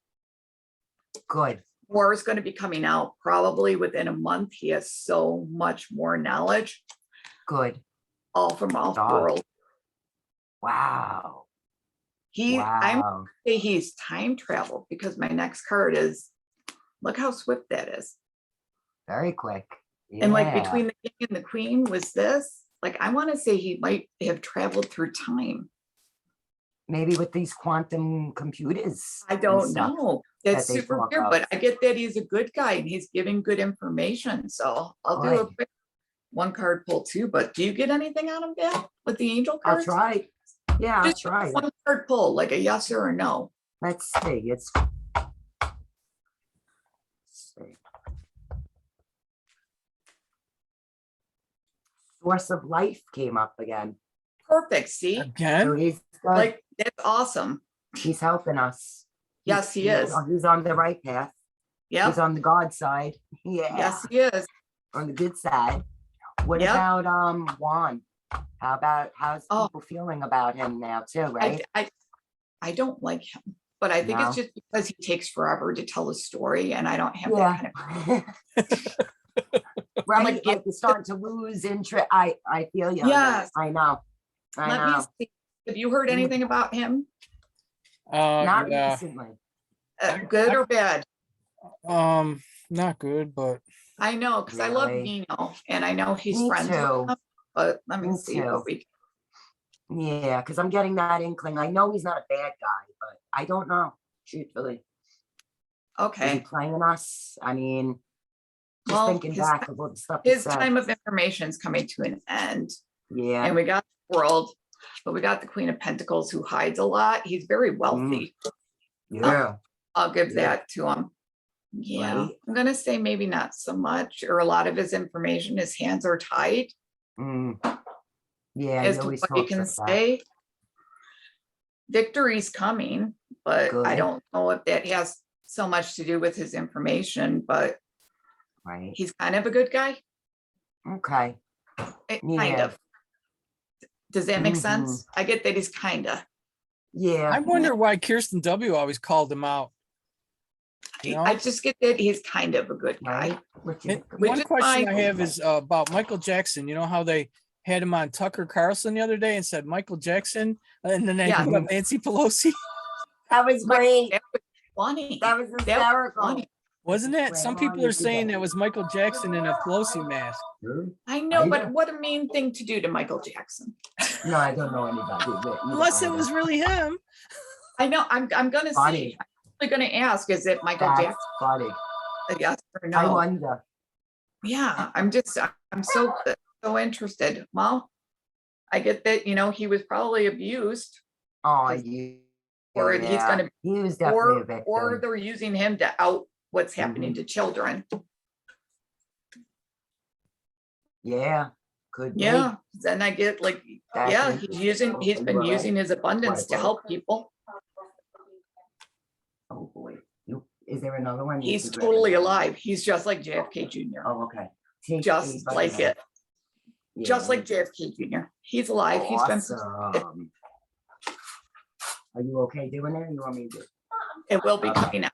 Good. more is going to be coming out probably within a month. He has so much more knowledge, Good. all from off Dog. world. Wow. I'm Wow. say he's time traveled because my next card is, look how swift that is. Very quick. And like Yeah. between the king and the queen was this, like I want to say he might have traveled through time. Maybe with these quantum computers. I and don't stuff. know. That's that they super talk weird, of. but I get that he's a good guy and he's giving good information. So I'll do a Good. quick one card pull too. But do you get anything on him, Dad, with the angel I'll cards? try. Yeah, I'll Just try. one card pull, like a yes or a no. Let's see. Let's see. Source of life came up again. Perfect. See, So Again? he's good. like that's awesome. He's helping us. Yes, he is. He's on the right path. He's Yep. on the God side. Yeah. Yes, he is. On the good side. What Yep. about Juan? How's Oh. people feeling about him now too, right? I don't like him, but I think No. it's just because he takes forever to tell a story, and I don't have that Yeah. kind of. Right, like, like you're starting to lose interest. I feel you. on that. Yes. I know. I Let know. me see. Have you heard Mm. anything about him? Not Yeah. recently. Good or bad? Not good, but I know, because I love Really? Nino, and I know he's Me friends with too. him. But let me Me see too. what we. Yeah, because I'm getting that inkling. I know he's not a bad guy, but I don't know. Truthfully, is he Okay, playing us? I mean, just Well, thinking his- back of all the stuff. he his said. time of information is coming to an end, Yeah. and we got the world, but we got the Queen of Pentacles who hides a lot. He's very wealthy. Yeah. I'll give Yeah. that to him. Yeah, Right. I'm gonna say maybe not so much, or a lot of his information, his hands are tied, Mm. Yeah. as He to always what you talks can like that. say. Victory's coming, but I Good. don't know if that has so much to do with his information, but Right. he's kind of a good guy. Okay. Kind Yeah. of. Does that make Mhm. sense? I get that he's kind of. Yeah. I wonder why Kirsten W always called him out. You know? I just get that he's kind of a good guy. Right. What you And think Which one is question I fine. have is about Michael Jackson. You know how they had him on Tucker Carlson the other day and said Michael Jackson, and then they Yeah. put up Nancy Pelosi. That was great. That was funny. That was That was hysterical. funny. Wasn't it? Some Grandma people are used to do saying that. that was Michael Jackson in a Pelosi mask. I know, I but know. what a mean thing to do to Michael Jackson. No, I don't know anybody. Unless it was really him. I know, I'm gonna Funny. see. I'm really gonna ask, is it Michael That's Jackson? funny. Yes or I no? wonder. Yeah, I'm so interested. Well, I get that, he was probably abused, Oh, Cause- you. or he's yeah. gonna, He was definitely a or victim. they're using him to out what's happening Mm-hmm. to children. Yeah. Could be. Yeah, then I get like, That's yeah, interesting. he's been using his abundance to help people. Oh boy. Is there another one? You He's could totally recommend? alive. He's just like JFK Jr. Oh, okay. Take Just these by like the- it, just Yeah. like JFK Jr. He's alive. He's been, Awesome. Are you okay doing it? You want me to? it will be Okay. coming out.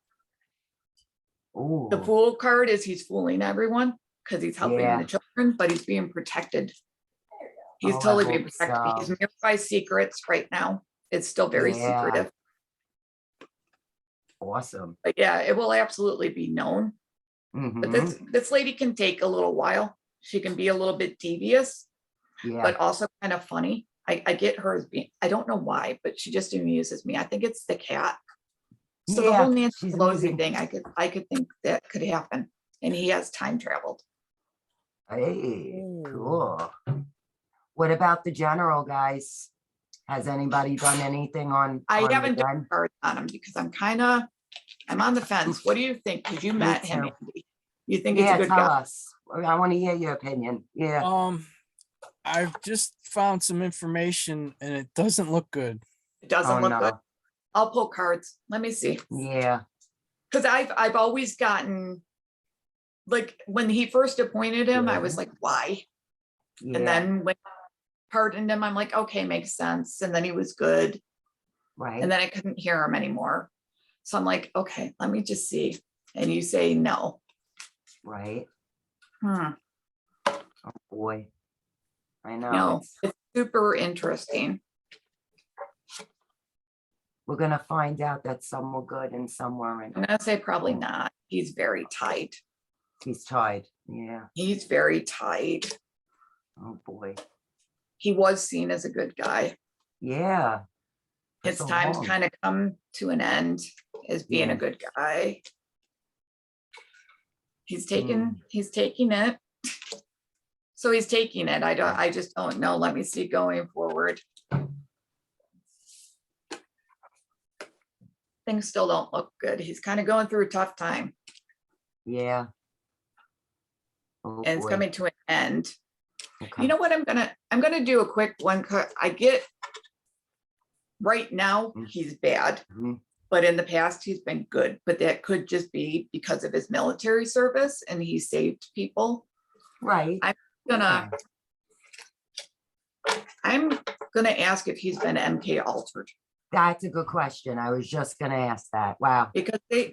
Ooh. The fool card is he's fooling everyone because he's helping Yeah. the children, but he's being protected. He's Oh, I totally being hope protected. He's so. married by secrets right now. It's still very Yeah. secretive, Awesome. but yeah, it will absolutely be known. But Mm-hmm. this lady can take a little while. She can be a little bit devious, Yeah. but also kind of funny. I get her as being, I don't know why, but she just amuses me. I think it's the cat. So the whole Yeah, Nancy she's Pelosi amusing. thing, I could think that could happen. And he has time traveled. Hey, Ooh. cool. What about the general, guys? Has anybody done anything on I the haven't done gun? cards on him because I'm on the fence. What do you think? Because you met him, too. Andy. You think it's a Yeah, good tell guy? us. I want to hear your opinion. Yeah. I've just found some information and it doesn't look good. It doesn't Oh, look good. no. I'll pull cards. Let me see. Yeah. Because I've always gotten, like, when he first appointed him, I was like, why? Yeah. And then when I pardoned him, I'm like, okay, makes sense. And then he was good. Right. And then I couldn't hear him anymore. So I'm like, okay, let me just see. And you say no. Right. Hmm. Oh, boy. I know. No, it's super interesting. We're going to find out that some were good and some weren't. I'm gonna say probably not. He's very tight. He's tied. Yeah. He's very tight. Oh, boy. He was seen as a good guy. Yeah. For His so time's long. kind of come to an end as being Yeah. a good guy. He's taking Mm. it. So he's taking it. I just don't know. Let me see going forward. Things still don't look good. He's kind of going through a tough time Yeah. Oh, and it's boy. coming to an end. Okay. You know what I'm gonna do a quick one. I get right now he's bad, Mhm. but in the past he's been good. But that could just be because of his military service and he saved people. Right. I'm gonna ask if he's been MK altered That's a good question. I was just gonna ask that. Wow. because they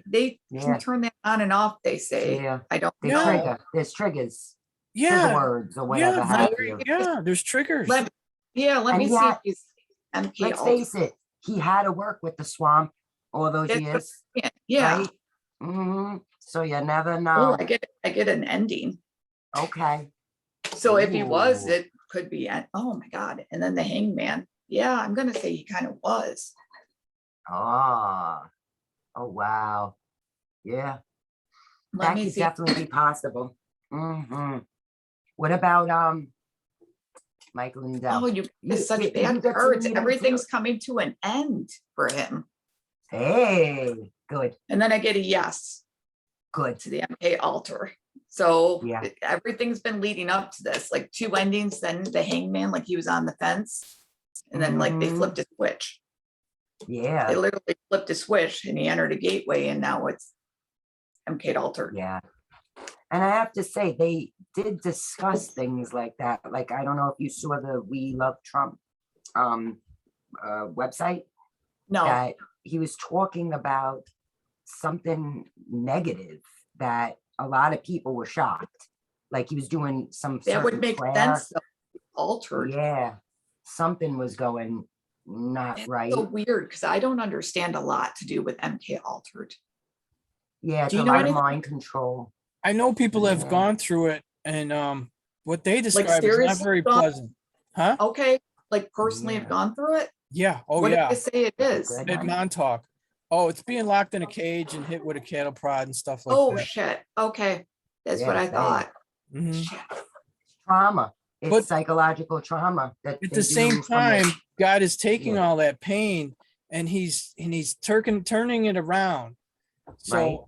Yeah. can turn that on and off. They say Yeah. I don't They know. trigger. There's triggers. Trigger Yeah. words or whatever Yeah, have Valerie, you. yeah, there's triggers. Let me And see if he's MK Let's altered. face it, he had to work with the swamp all those That's what years, I'm saying. Yeah. right? So you never Oh, know. I get an ending. Okay. So if he was, Ooh. it could be oh my God. And then the hangman. Yeah, I'm gonna say he kind of was. Oh. Oh, wow. Yeah, Let that me could see. definitely be possible. What about Michael Oh, Lindell? you guys such Did you bad get to cards. meet him Everything's too? coming to an end for him. Hey, good, And then I get a yes good. to the MK altar. So Yeah. everything's been leading up to this, like 2 endings, then the hangman, like he was on the fence. And then like they Mhm. flipped a switch. They Yeah, literally flipped a switch and he entered a gateway and now it's MK altar. yeah. And I have to say, they did discuss things like that. Like, I don't know if you saw the We Love Trump website, No, that he was talking about something negative that a lot of people were shocked. Like he was doing some that would certain make prayer. sense. Though. Altered. Yeah, something was going not That's right. so weird because I don't understand a lot to do with MK altered. Yeah, it's Do a you know lot of anything? mind control. I know people have Yeah. gone through it and what they Like describe is not seriously very gone- pleasant. Huh? Okay, like personally have Yeah. gone through it. Yeah. Oh What did yeah. they say it is? Good. At Montauk. Oh, it's being locked in a cage and hit with a cattle prod and stuff like Oh that. shit. Okay, that's what Yeah, I thought. Mhm. Shit. Trauma. It's But- psychological trauma that At they the same do from the- time, God is taking Yeah. all that pain and he's turning it around. So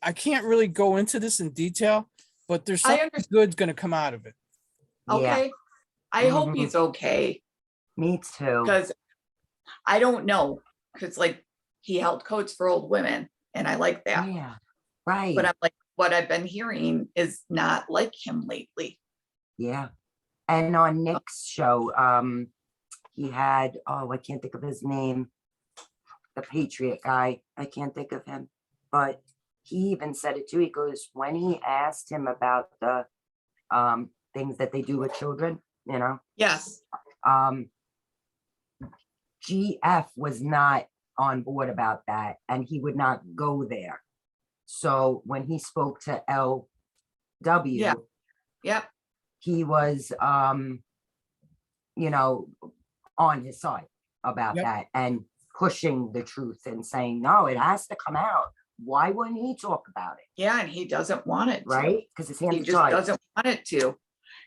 I can't really go into this in detail, but there's I something good's gonna come out of it. Yeah, Okay, I hope Mhm. he's okay me too. because I don't know because like he held coats for old women and I like that, Yeah, right. but I'm like what I've been hearing is not like him lately. Yeah. And on Nick's show, he had, oh, I can't think of his name, the Patriot guy. I can't think of him, but he even said it too. He goes, when he asked him about the things that they do with children, you know. Yes. GF was not on board about that, and he would not go there. So when he spoke to LW, Yeah. Yep. he was, you know, on his side about Yep. that and pushing the truth and saying, no, it has to come out. Why wouldn't he talk about it? Yeah, and he doesn't want it to. Right? Because his hands He are just tied. doesn't want it to.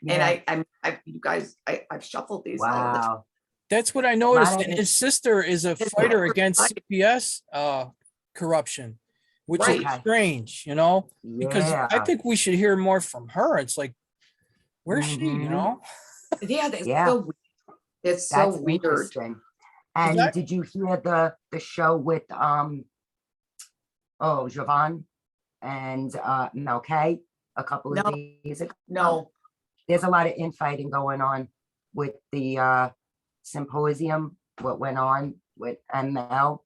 Yeah. And you guys, I've shuffled these all the time. Wow. That's what I noticed. of And it- his sister is a His fighter sister- against CPS corruption, which is Right. Okay. strange, you know, because I Yeah. think we should hear more from her. It's like, where's she, you Mhm. know? Yeah, that's Yeah. so weird. It's That's so weird. interesting. Is And that- did you hear the show with Javon and Mel K a couple of No. days ago? No. There's a lot of infighting going on with the symposium, what went on with ML,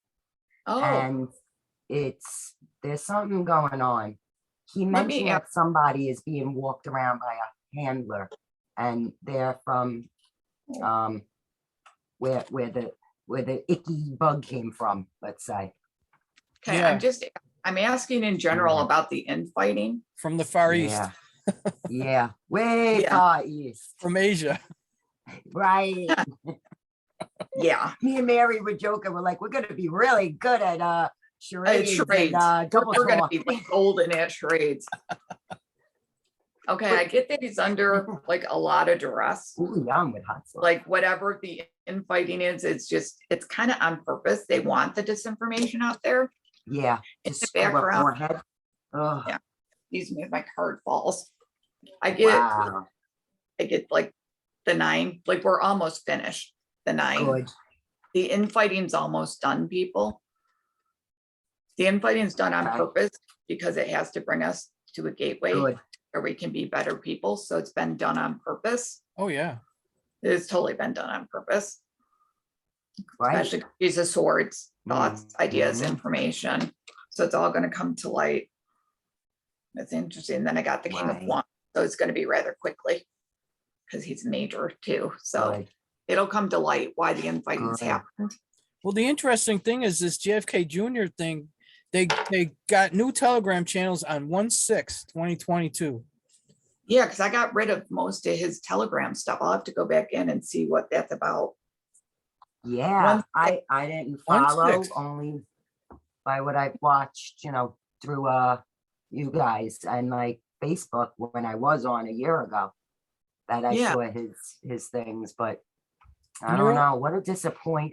Oh, and there's something going on. He Let me mentioned that somebody is being walked around by a handler, and they're from where the icky bug came from, let's say. okay. Yeah. I'm asking in general Yeah. about the infighting. From the Far East, Yeah. Yeah, way Yeah. far east, from Asia. right? Yeah. Me and Mary were joking. We're like, we're gonna be really good at charades, Charades. and double We're gonna talk. be like golden at charades. Okay, I get that he's under like a lot of duress. Ooh, yum with hot sauce. Like whatever the infighting is, it's kind of on purpose. They want the disinformation out there. Yeah, In just the screw up background. forehead. Ugh, Yeah. Excuse me if my card falls. wow. I get like the 9, like we're almost finished. The 9. Good. The infighting's almost done, people. The infighting's done on Okay. purpose because it has to bring us to a gateway Good. where we can be better people. So it's been done on purpose. Oh, yeah. It's totally been done on purpose. Right. Especially Use of Swords, thoughts, ideas, Mhm. information. So it's all going to come to light. That's interesting. Then I got the King of Right. Wands, so it's going to be rather quickly because he's major too. So Good. it'll come to light why the infighting's Good. happened. Well, the interesting thing is this JFK Jr. thing. They got new Telegram channels on 1/6/2022. Yeah, because I got rid of most of his Telegram stuff. I'll have to go back in and see what that's about. Yeah, One- I didn't 1/6. follow, only by what I've watched, through you guys and like Facebook when I was on a year ago, that I Yeah. saw his things, but I And don't you're- know, what a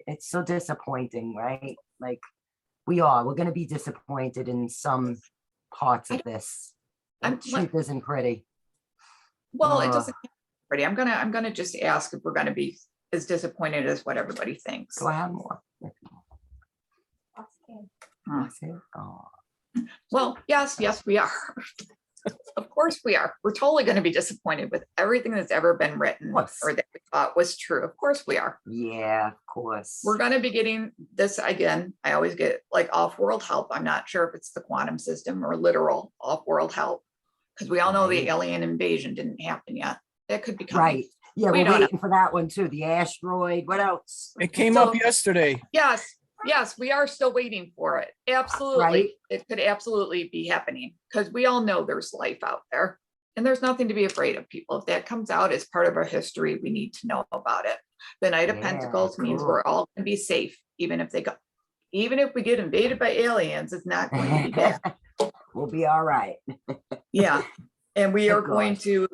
it's so disappointing, right? Like we're gonna be disappointed in some parts of this. The I'm- truth isn't pretty. Well, it Ugh. doesn't. Pretty. I'm gonna just ask if we're gonna be as disappointed as what everybody thinks. Go ahead more. Hmm. That's it. Oh, Well, yes, we are. Of course we are. We're totally going to be disappointed with everything that's ever been written course. or that we thought was true. Of course we are. yeah, of course. We're going to be getting this again. I always get like off-world help. I'm not sure if it's the quantum system or literal off-world help because we all know the Right. alien invasion didn't happen yet. That could be coming. Right. Yeah, We we're don't know. waiting for that one too. The asteroid. What else? It came up So- yesterday. Yes, we are still waiting for it. Absolutely. Right. It could absolutely be happening because we all know there's life out there and there's nothing to be afraid of, people. If that comes out as part of our history, we need to know about it. The Knight of Yeah, Pentacles means cool. we're all going to be safe, even if we get invaded by aliens, it's not going to be bad. We'll be all right. Yeah. And we are Thank going God. to,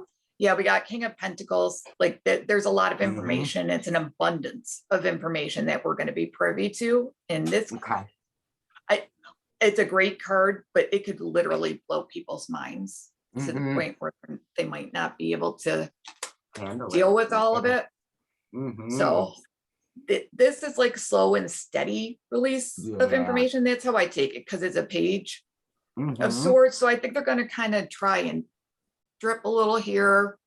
we got King of Pentacles. Like there's a lot of Mhm. information. It's an abundance of information that we're going to be privy to. And this, Okay. it's a great card, but it could literally blow people's minds to the Mhm. point where they might not be able to Handle it. deal with all of it. Mhm. So this is like slow and steady release of Yeah. information. That's how I take it because it's a page of Mhm. sorts. So I think they're going to kind of try and drip a little here.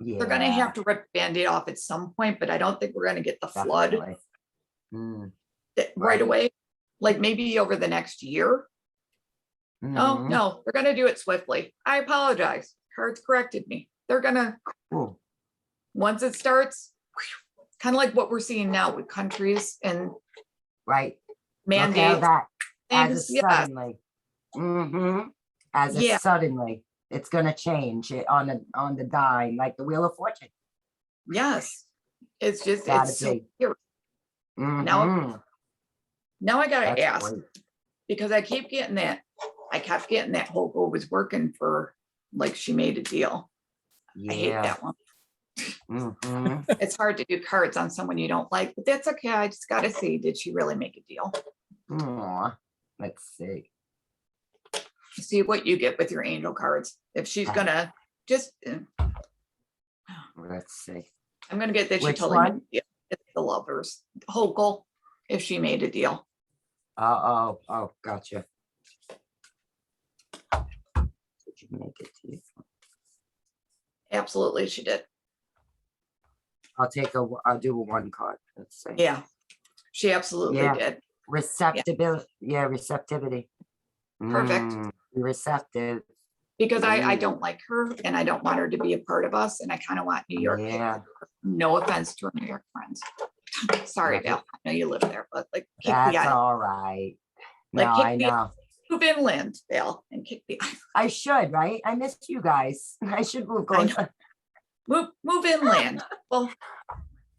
They're going to Yeah, have to rip the Band-Aid off at some point, but I don't think we're going to get the flood definitely. Mm, right Right. away. Like maybe over the next year. Oh, mhm. no, they're going to do it swiftly. I apologize. Cards corrected me. They're going to Cool. once it starts, kind of like what we're seeing now with countries and right? Look how mandates, that, as things, a yeah, suddenly. As a Yeah. suddenly, it's gonna change it on the dime, like the Wheel of Fortune. yes. It's just, Gotta it's so be. weird. Mhm. Now I gotta That's ask, great. because I kept getting that whole goal was working for, like, she made a deal. I hate Yeah. that one. Mhm. It's hard to do cards on someone you don't like, but that's okay. I just gotta see, did she really make a deal? Aw, let's see. See what you get with your angel cards. If she's gonna just, Let's see. I'm gonna get that she Which totally made one? a deal. It's the lovers. Hochul, if she made a deal. Oh, gotcha. Did you make it to you? Absolutely, she did. I'll do a one card. Let's see. Yeah, she absolutely Yeah. did. Receptibility. Yeah, receptivity. Perfect. Receptive. Because I Mm. don't like her and I don't want her to be a part of us. And I kind of want New York. Yeah. No offense to our New York friends. Sorry, Right. Val. I know you live there, but like kick the That's island. all right. No, Like, kick I the- know. Move inland, Val, and kick the island. I should, right? I missed you guys. I should move I closer. Move inland. Well, it's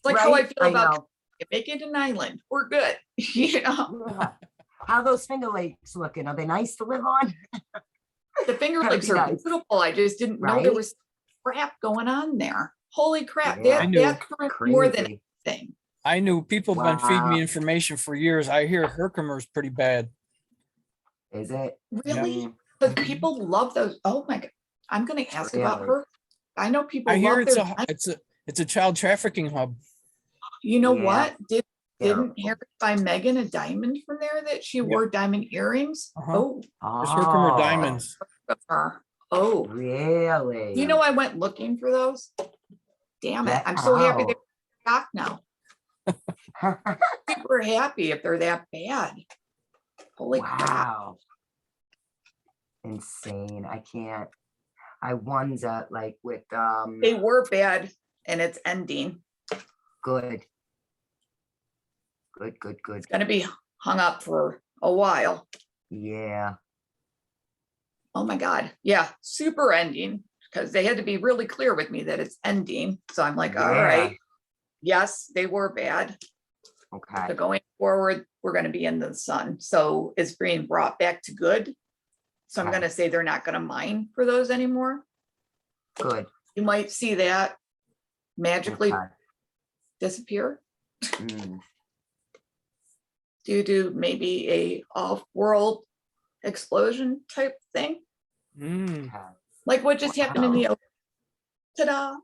like how I Right? feel about know. make it an island. We're good. You know, Yeah. How those Finger Lakes looking? Are they nice to live on? the Finger That'd Lakes be are nice. beautiful. I just didn't know there Right? was crap going on there. Holy crap. Yeah. I knew. That's more than Crazy. anything. I knew people been feeding me Wow. information for years. I hear Herkimer's pretty bad. Is it? Really? Mm, But people love those. Oh my God. I'm gonna ask about Really? her. I know people I hear love their, it's a child trafficking hub. you know Yeah. what? Didn't Terrible. Harry buy Megan a diamond from there that she wore diamond earrings? Uh-huh. Oh, There's Herkimer Oh, diamonds. oh, really? you know, I went looking for those. Damn it. Get I'm so happy out. they're stock now. Super happy if they're that bad. Holy crap. Wow. Insane. I can't. I wonder, like, with They were bad and it's ending. good. Good. It's gonna be hung up for a while. Yeah. Oh my God. Yeah, super ending, because they had to be really clear with me that it's ending. So I'm like, all Yeah. right. Yes, they were bad. Okay. But going forward, we're going to be in the sun. So it's being brought back to good. So I'm Okay. going to say they're not going to mine for those anymore. Good. You might see that magically Okay. disappear Mm, due to maybe a off-world explosion type thing, Mm. okay. like what just happened in the ocean. Ta-da.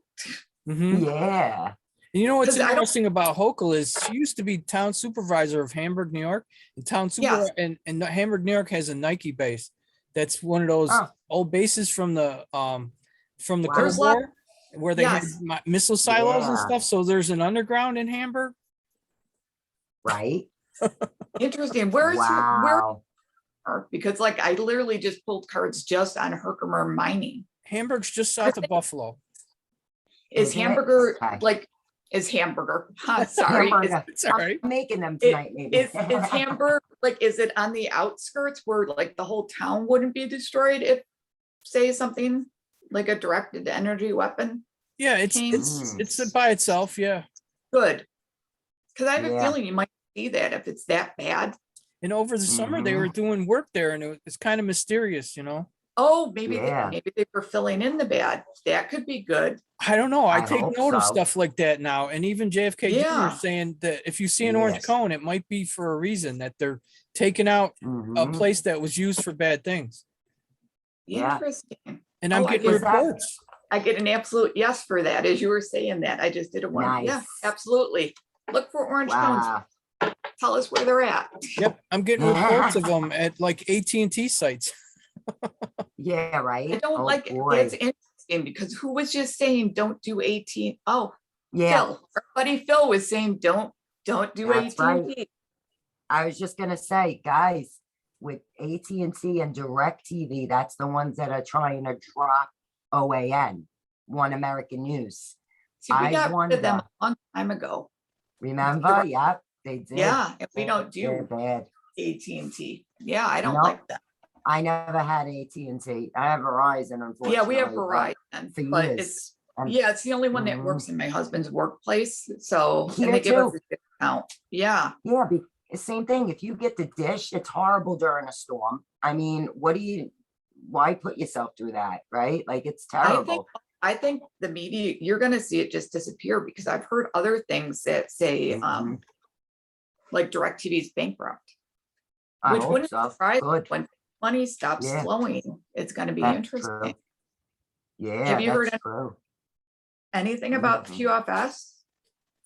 Mhm. Yeah. And you know what's 'Cause I don't- interesting about Hochul is she used to be town supervisor of Hamburg, New York, and town super Yes. and Hamburg, New York has a Nike base. That's one of those Oh. old bases from the Wow. Cold There's lot- War where they had Yes. missile silos and Yeah. stuff. So there's an underground in Hamburg. Right? Interesting. Where Wow. because like I literally just pulled cards just on Herkimer mining. Hamburg's just south of Buffalo. Is Is it? hamburger Okay. like is hamburger? Huh, sorry. Is, Hamburger. It's all right. I'm making them tonight, maybe. is Hamburg like is it on the outskirts where like the whole town wouldn't be destroyed if say something like a directed energy weapon? Yeah, it's Mm. by itself. Yeah. Good. Because I have a Yeah. feeling you might see that if it's that bad. And over the summer they were doing work there, and it's kind of mysterious, you know. Oh, maybe Yeah. maybe they were filling in the bad. That could be good. I don't know. I I take hope note of so. stuff like that now. And even JFK Jr. Yeah. is saying that if you see an orange Yes. cone, it might be for a reason, that they're taking out a Mhm. place that was used for bad things. Yeah. Interesting. And I'm Oh, I getting Is that- reports. I get an absolute yes for that. As you were saying that, I just did a one. Yeah, Nice. absolutely. Look for orange cones. Wow. Tell us where they're at. Yep, I'm getting reports of them at like AT&T sites. Yeah, right. I don't Oh, like it. boy. It's interesting because who was just saying don't do 18? Oh, Yeah, Phil. Our buddy Phil was saying don't do That's AT&T. right. I was just gonna say, guys, with AT&T and DirecTV, that's the ones that are trying to drop OAN, One American News. See, we I got rid of them wonder. a long time ago. Remember? Yep, they did. Yeah, and we don't They're do bad. AT&T. Yeah, I don't No. like that. I never had AT&T. I have Verizon, unfortunately. Yeah, we have but Verizon, for but years. it's, And yeah, it's the only one that Mhm. works in my husband's workplace. So, Here and they give us too. a discount. Yeah, Yeah, same thing. If you get the dish, it's horrible during a storm. I mean, why put yourself through that, right? Like, it's I think, terrible. I think the media, you're gonna see it just disappear because I've heard other things that say, Mhm. like DirecTV's bankrupt. I Which hope wouldn't so. surprise me. Good. When money stops Yeah. flowing, it's gonna be That's interesting. true. Yeah, Have you heard that's true. anything about Mhm. QFS?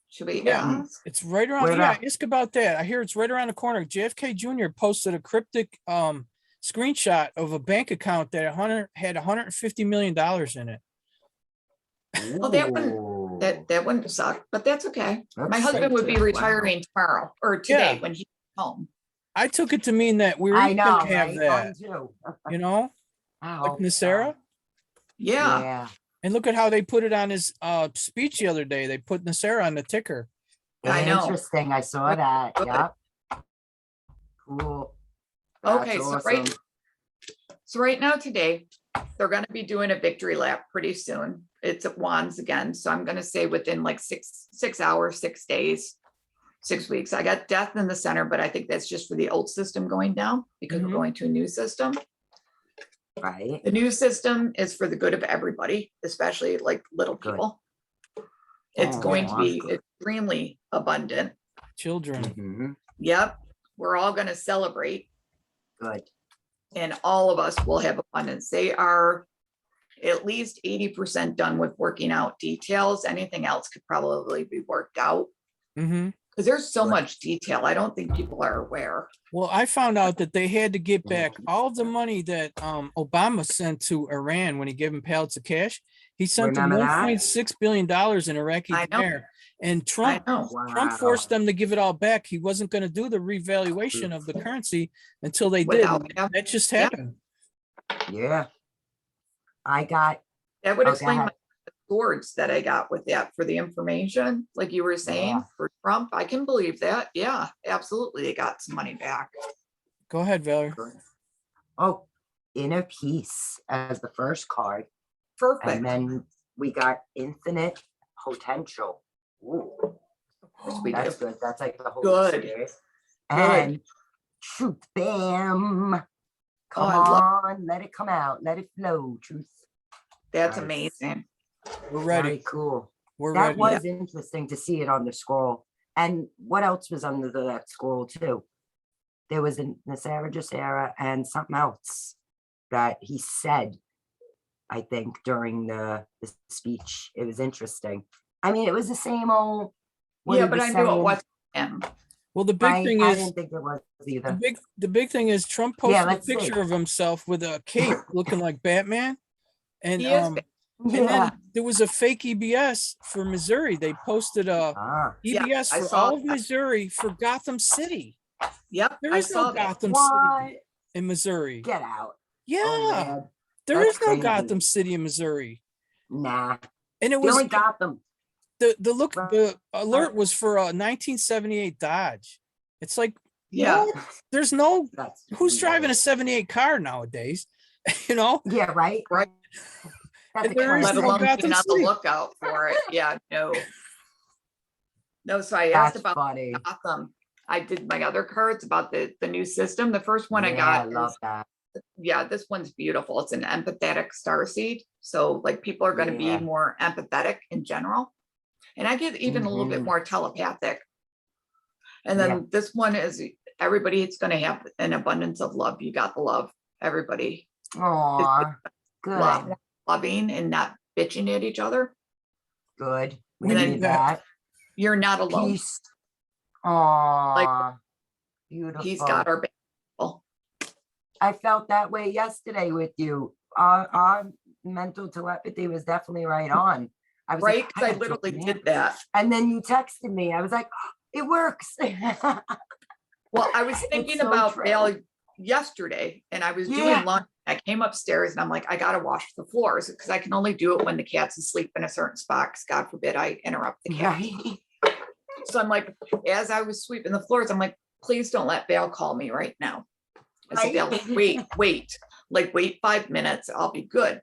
Should we Yeah. ask? It's right around. Where Yeah, at? ask about that. I hear it's right around the corner. JFK Jr. posted a cryptic screenshot of a bank account that had $150 million in it. Oh, that wouldn't, Ooh, that wouldn't suck, but that's okay. My that's husband would be something. Wow. retiring tomorrow or today Yeah. when he's home. I took it to mean that we were I each know, gonna have right? that, Mine too. you know, I like hope Nasera. so. Yeah, Yeah. And look at how they put it on his speech the other day. They put Nasera on the ticker. I know. Interesting. I saw Right. that. Good. Yep. Cool. Okay, That's so awesome. right now today, they're gonna be doing a victory lap pretty soon. It's at Wands again, so I'm gonna say within like 6 hours, 6 days, 6 weeks. I got death in the center, but I think that's just for the old system going down because Mhm. we're going to a new system. Right. The new system is for the good of everybody, especially like little Good. people. It's Oh, going to be awesome. extremely abundant. Children. Mhm. Yep, we're all gonna celebrate Good. and all of us will have abundance. They are at least 80% done with working out details. Anything else could probably be worked out. Mm-hmm. Because there's so Good. much detail. I don't think people are aware. Well, I found out that they had to get back all of the money that Obama sent to Iran when he gave them pallets of cash. He sent them Remember that? $1.6 billion in Iraqi I know. dinar. And I Trump know. Trump Wow. forced them to give it all back. He wasn't going to do the revaluation of the currency until they did. Without, And yeah, that just Yeah. happened. Yeah. I got. that would Oh, go explain my ahead. swords that I got with that for the information, like you were saying, Yeah. for Trump. I can believe that. Yeah, absolutely. They got some money back. Go ahead, Valerie. Oh, inner peace as the first card, Perfect. and then we got infinite potential. Ooh, Of course we do. that's good. That's like the whole Good. series. And truth, bam. Come I love- on, let it come out, let it flow. Truth. That's Nice. amazing. We're Very ready. cool. We're That ready. was interesting to see it on the scroll. And what else was under that scroll too? There was a Nasara Jasara and something else that he said, I think, during the speech. It was interesting. I mean, it was the same old. what Yeah, he but was I knew it saying, wasn't him. Well, the big right? thing I is didn't think it was the either. big thing is Trump Yeah, posted a let's see. picture of himself with a cape looking like Batman. And He is and Yeah. then there was a fake EBS for Missouri. They posted a Ah, Yeah, EBS I for saw all of that. Missouri for Gotham City. Yep, There I is saw no that. Gotham what? City in Missouri. Get out. Yeah, Oh, man. there that's is no crazy. Gotham City in Missouri. Nah. And it They was only got them. the alert was for a 1978 Dodge. It's like, Yeah. what? There's no That's who's weird. driving a 78 car nowadays, you know? Yeah, right. Right. That's And there is Let no alone Gotham being on the City. lookout for it. Yeah, no. No, so I asked That's about funny. Gotham. I did my other cards about the new system. The first one I Yeah, got I love is, that. yeah, this one's beautiful. It's an empathetic starseed. So like people are going to Yeah. be more empathetic in general. And I get even a little bit Mhm. more telepathic. And then Yeah. this one is everybody, it's going to have an abundance of love. You got the love. Everybody Aw, good, lot more loving and not bitching at each other. good. We We need need that. that. You're not alone. Peace. Aw, beautiful. He's got our back. I felt that way yesterday with you. Our mental telepathy was definitely right on. I was Right? like, Because I gotta talk literally to did Nancy. that. And then you texted me. I was like, oh, it works. Well, I was It's thinking so about true. Val yesterday and I was Yeah. doing lunch I came upstairs and I'm like, I gotta wash the floors because I can only do it when the cat's asleep in a certain spot. 'Cause God forbid I interrupt the cat. Right. So I'm like, as I was sweeping the floors, I'm like, please don't let Val call me right now. I said, Val, wait, like wait 5 minutes, I'll be good.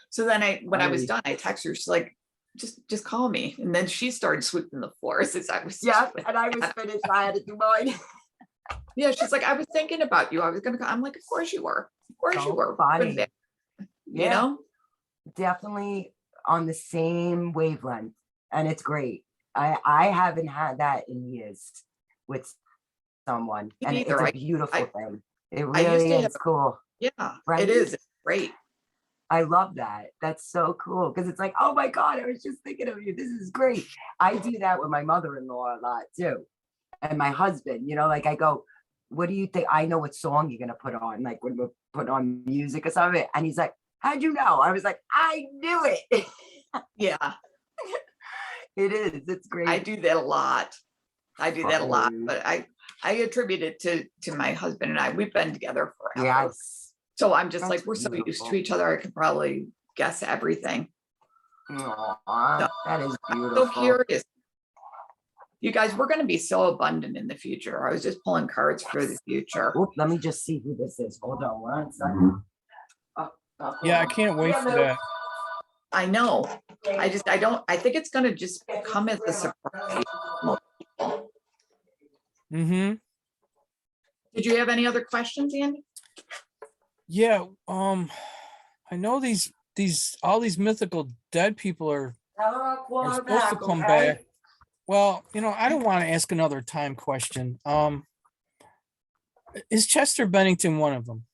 So then when I was done, I texted her, she's like, just call me. And then she started sweeping the floors as I was. Yeah, and I was finished. I had to do mine. Yeah, she's like, I was thinking about you. I was gonna go. I'm like, of course you were. Of course you So were. funny. You Yeah. know? Definitely on the same wavelength, and it's great. I haven't had that in years with someone, Me and it's neither. a beautiful thing. It I used really to is cool. Yeah, Right? it is. It's great. I love that. That's so cool because it's like, oh my God, I was just thinking of you. This is great. I do that with my mother-in-law a lot too, and my husband. Like I go, what do you think? I know what song you're gonna put on, like when we're putting on music or something. And he's like, how'd you know? I was like, I knew it. Yeah, It is. It's great. I do that a lot. Funny. But I attribute it to my husband and I. We've been together forever. Yes. So I'm just That's like, we're so used beautiful. to each other. I could probably guess everything. Aw, that is So beautiful. curious. You guys, we're going to be so abundant in the future. I was just pulling cards for the future. Oop, let me just see who this is. Hold on one second. Yeah, I can't wait for that. I know. I think it's going to just come as a surprise. to most people. Mm-hmm. Did you have any other questions, Andy? Yeah. I know all these mythical dead people are supposed to come back. Well, I don't want to ask another time question. Is Chester Bennington one of them?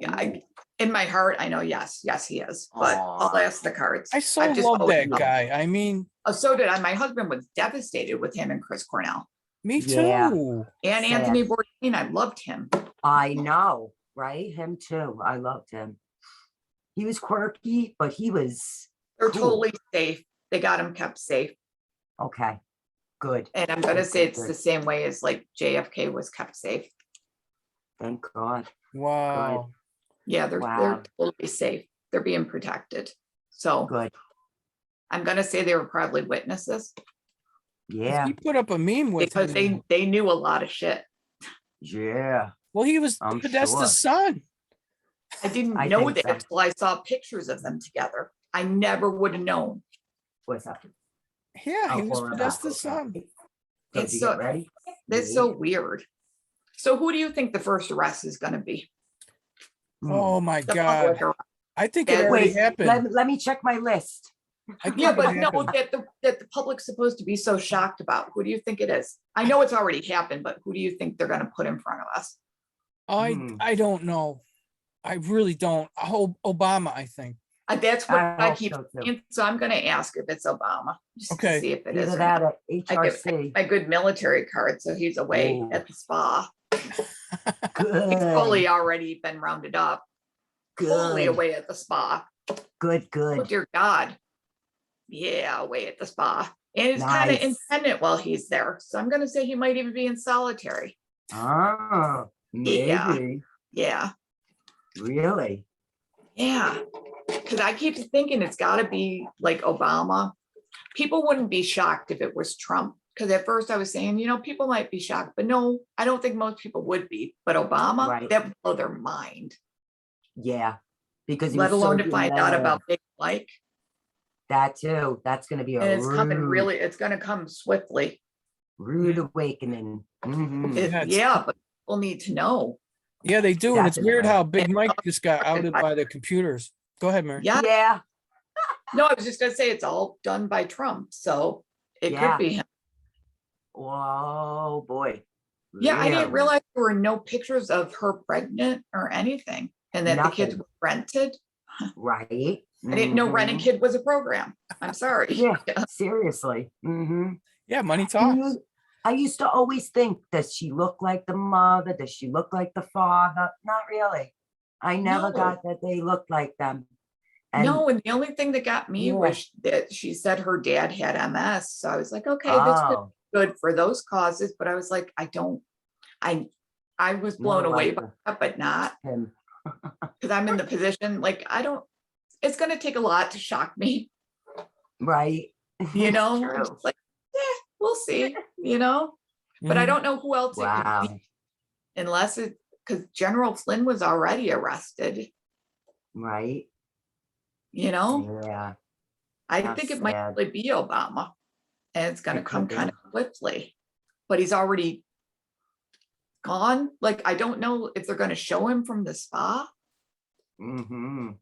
Yeah, in my heart, I know yes, he is. But I'll ask the cards. I so I've just love always that loved- guy. I mean, Oh, so did I. My husband was devastated with him and Chris Cornell me Yeah. too. and Sad. Anthony Bourdain. I loved him. I know, right? Him too. I loved him. He was quirky, but he was They're cool. totally safe. They got him kept safe. Okay. Good. And I'm going to Good, say good, it's good. the same way as like JFK was kept safe. Thank God. Wow. Yeah, they're Wow. totally safe. They're being protected. So Good. I'm going to say they were probably witnesses Yeah. He put up a meme with because him. they knew a lot of shit. Yeah. Well, he was I'm Podesta's sure. son. I didn't I know think that so. until I saw pictures of them together. I never would have known. What's up? Yeah, he Oh, was hold on. Podesta's son. Did It's you so get ready? that's Yeah. so weird. So who do you think the first arrest is going to be? Oh my The God. public arrest. I think it Yeah, already Wait, happened. let me check my list. I think Yeah, it but no, happened. that the public's supposed to be so shocked about. Who do you think it is? I know it's already happened, but who do you think they're going to put in front of us? I don't know. I really don't. Obama, I think. That's what I I hope keep so, too. thinking. So I'm going to ask if it's Obama, just Okay. to see if it is. Either or that not. or I get HRC. my good military card, so he's away Ooh. at the spa. He's Good. fully already been rounded up, fully Good. away at the spa. Good. Oh Good. dear God. Yeah, away at the spa. And it's kind of Nice. independent while he's there. So I'm going to say he might even be in solitary. Oh, Yeah. maybe. Yeah. Really? Yeah. Because I keep thinking it's got to be like Obama. People wouldn't be shocked if it was Trump. Because at first I was saying, people might be shocked, but no, I don't think most people would be. But Obama, Right. that would blow their mind. Yeah. Because he Let was so alone to find out mad. about Big Mike. That too. That's going to be a And it's coming rude, really, it's going to come swiftly. rude awakening. Mhm. Yeah, but people need to know. Yeah, they do. And it's weird Definitely. how Big Mike just got outed by the computers. Go ahead, Mary. Yeah. Yeah. No, I was just going to say it's all done by Trump. So it Yeah. could be him. Oh boy. Yeah, I didn't Really? realize there were no pictures of her pregnant or anything, and that the kids Nothing. were rented. Right. I didn't know Rent a Mhm. Kid was a program. I'm sorry. Yeah. Seriously. Hmm. Yeah, money talks. I used to always think, does she look like the mother? Does she look like the father? Not really. I never No. got that they looked like them. And No, and the only thing that got me Yeah. was that she said her dad had MS. So I was like, okay, this is oh, good for those causes. But I was like, I was blown more away like by that, but not. him. Cause I'm in the position, like, it's gonna take a lot to shock me, Right? you It's know? true. It's like, we'll see, you know? But I Mhm. don't know who else it could Wow, be unless because General Flynn was already arrested, right? you know? Yeah, I how think it might sad. really be Obama, and it's gonna It come could be. kind of swiftly. But he's already gone. Like, I don't know if they're gonna show him from the spa. Hmm.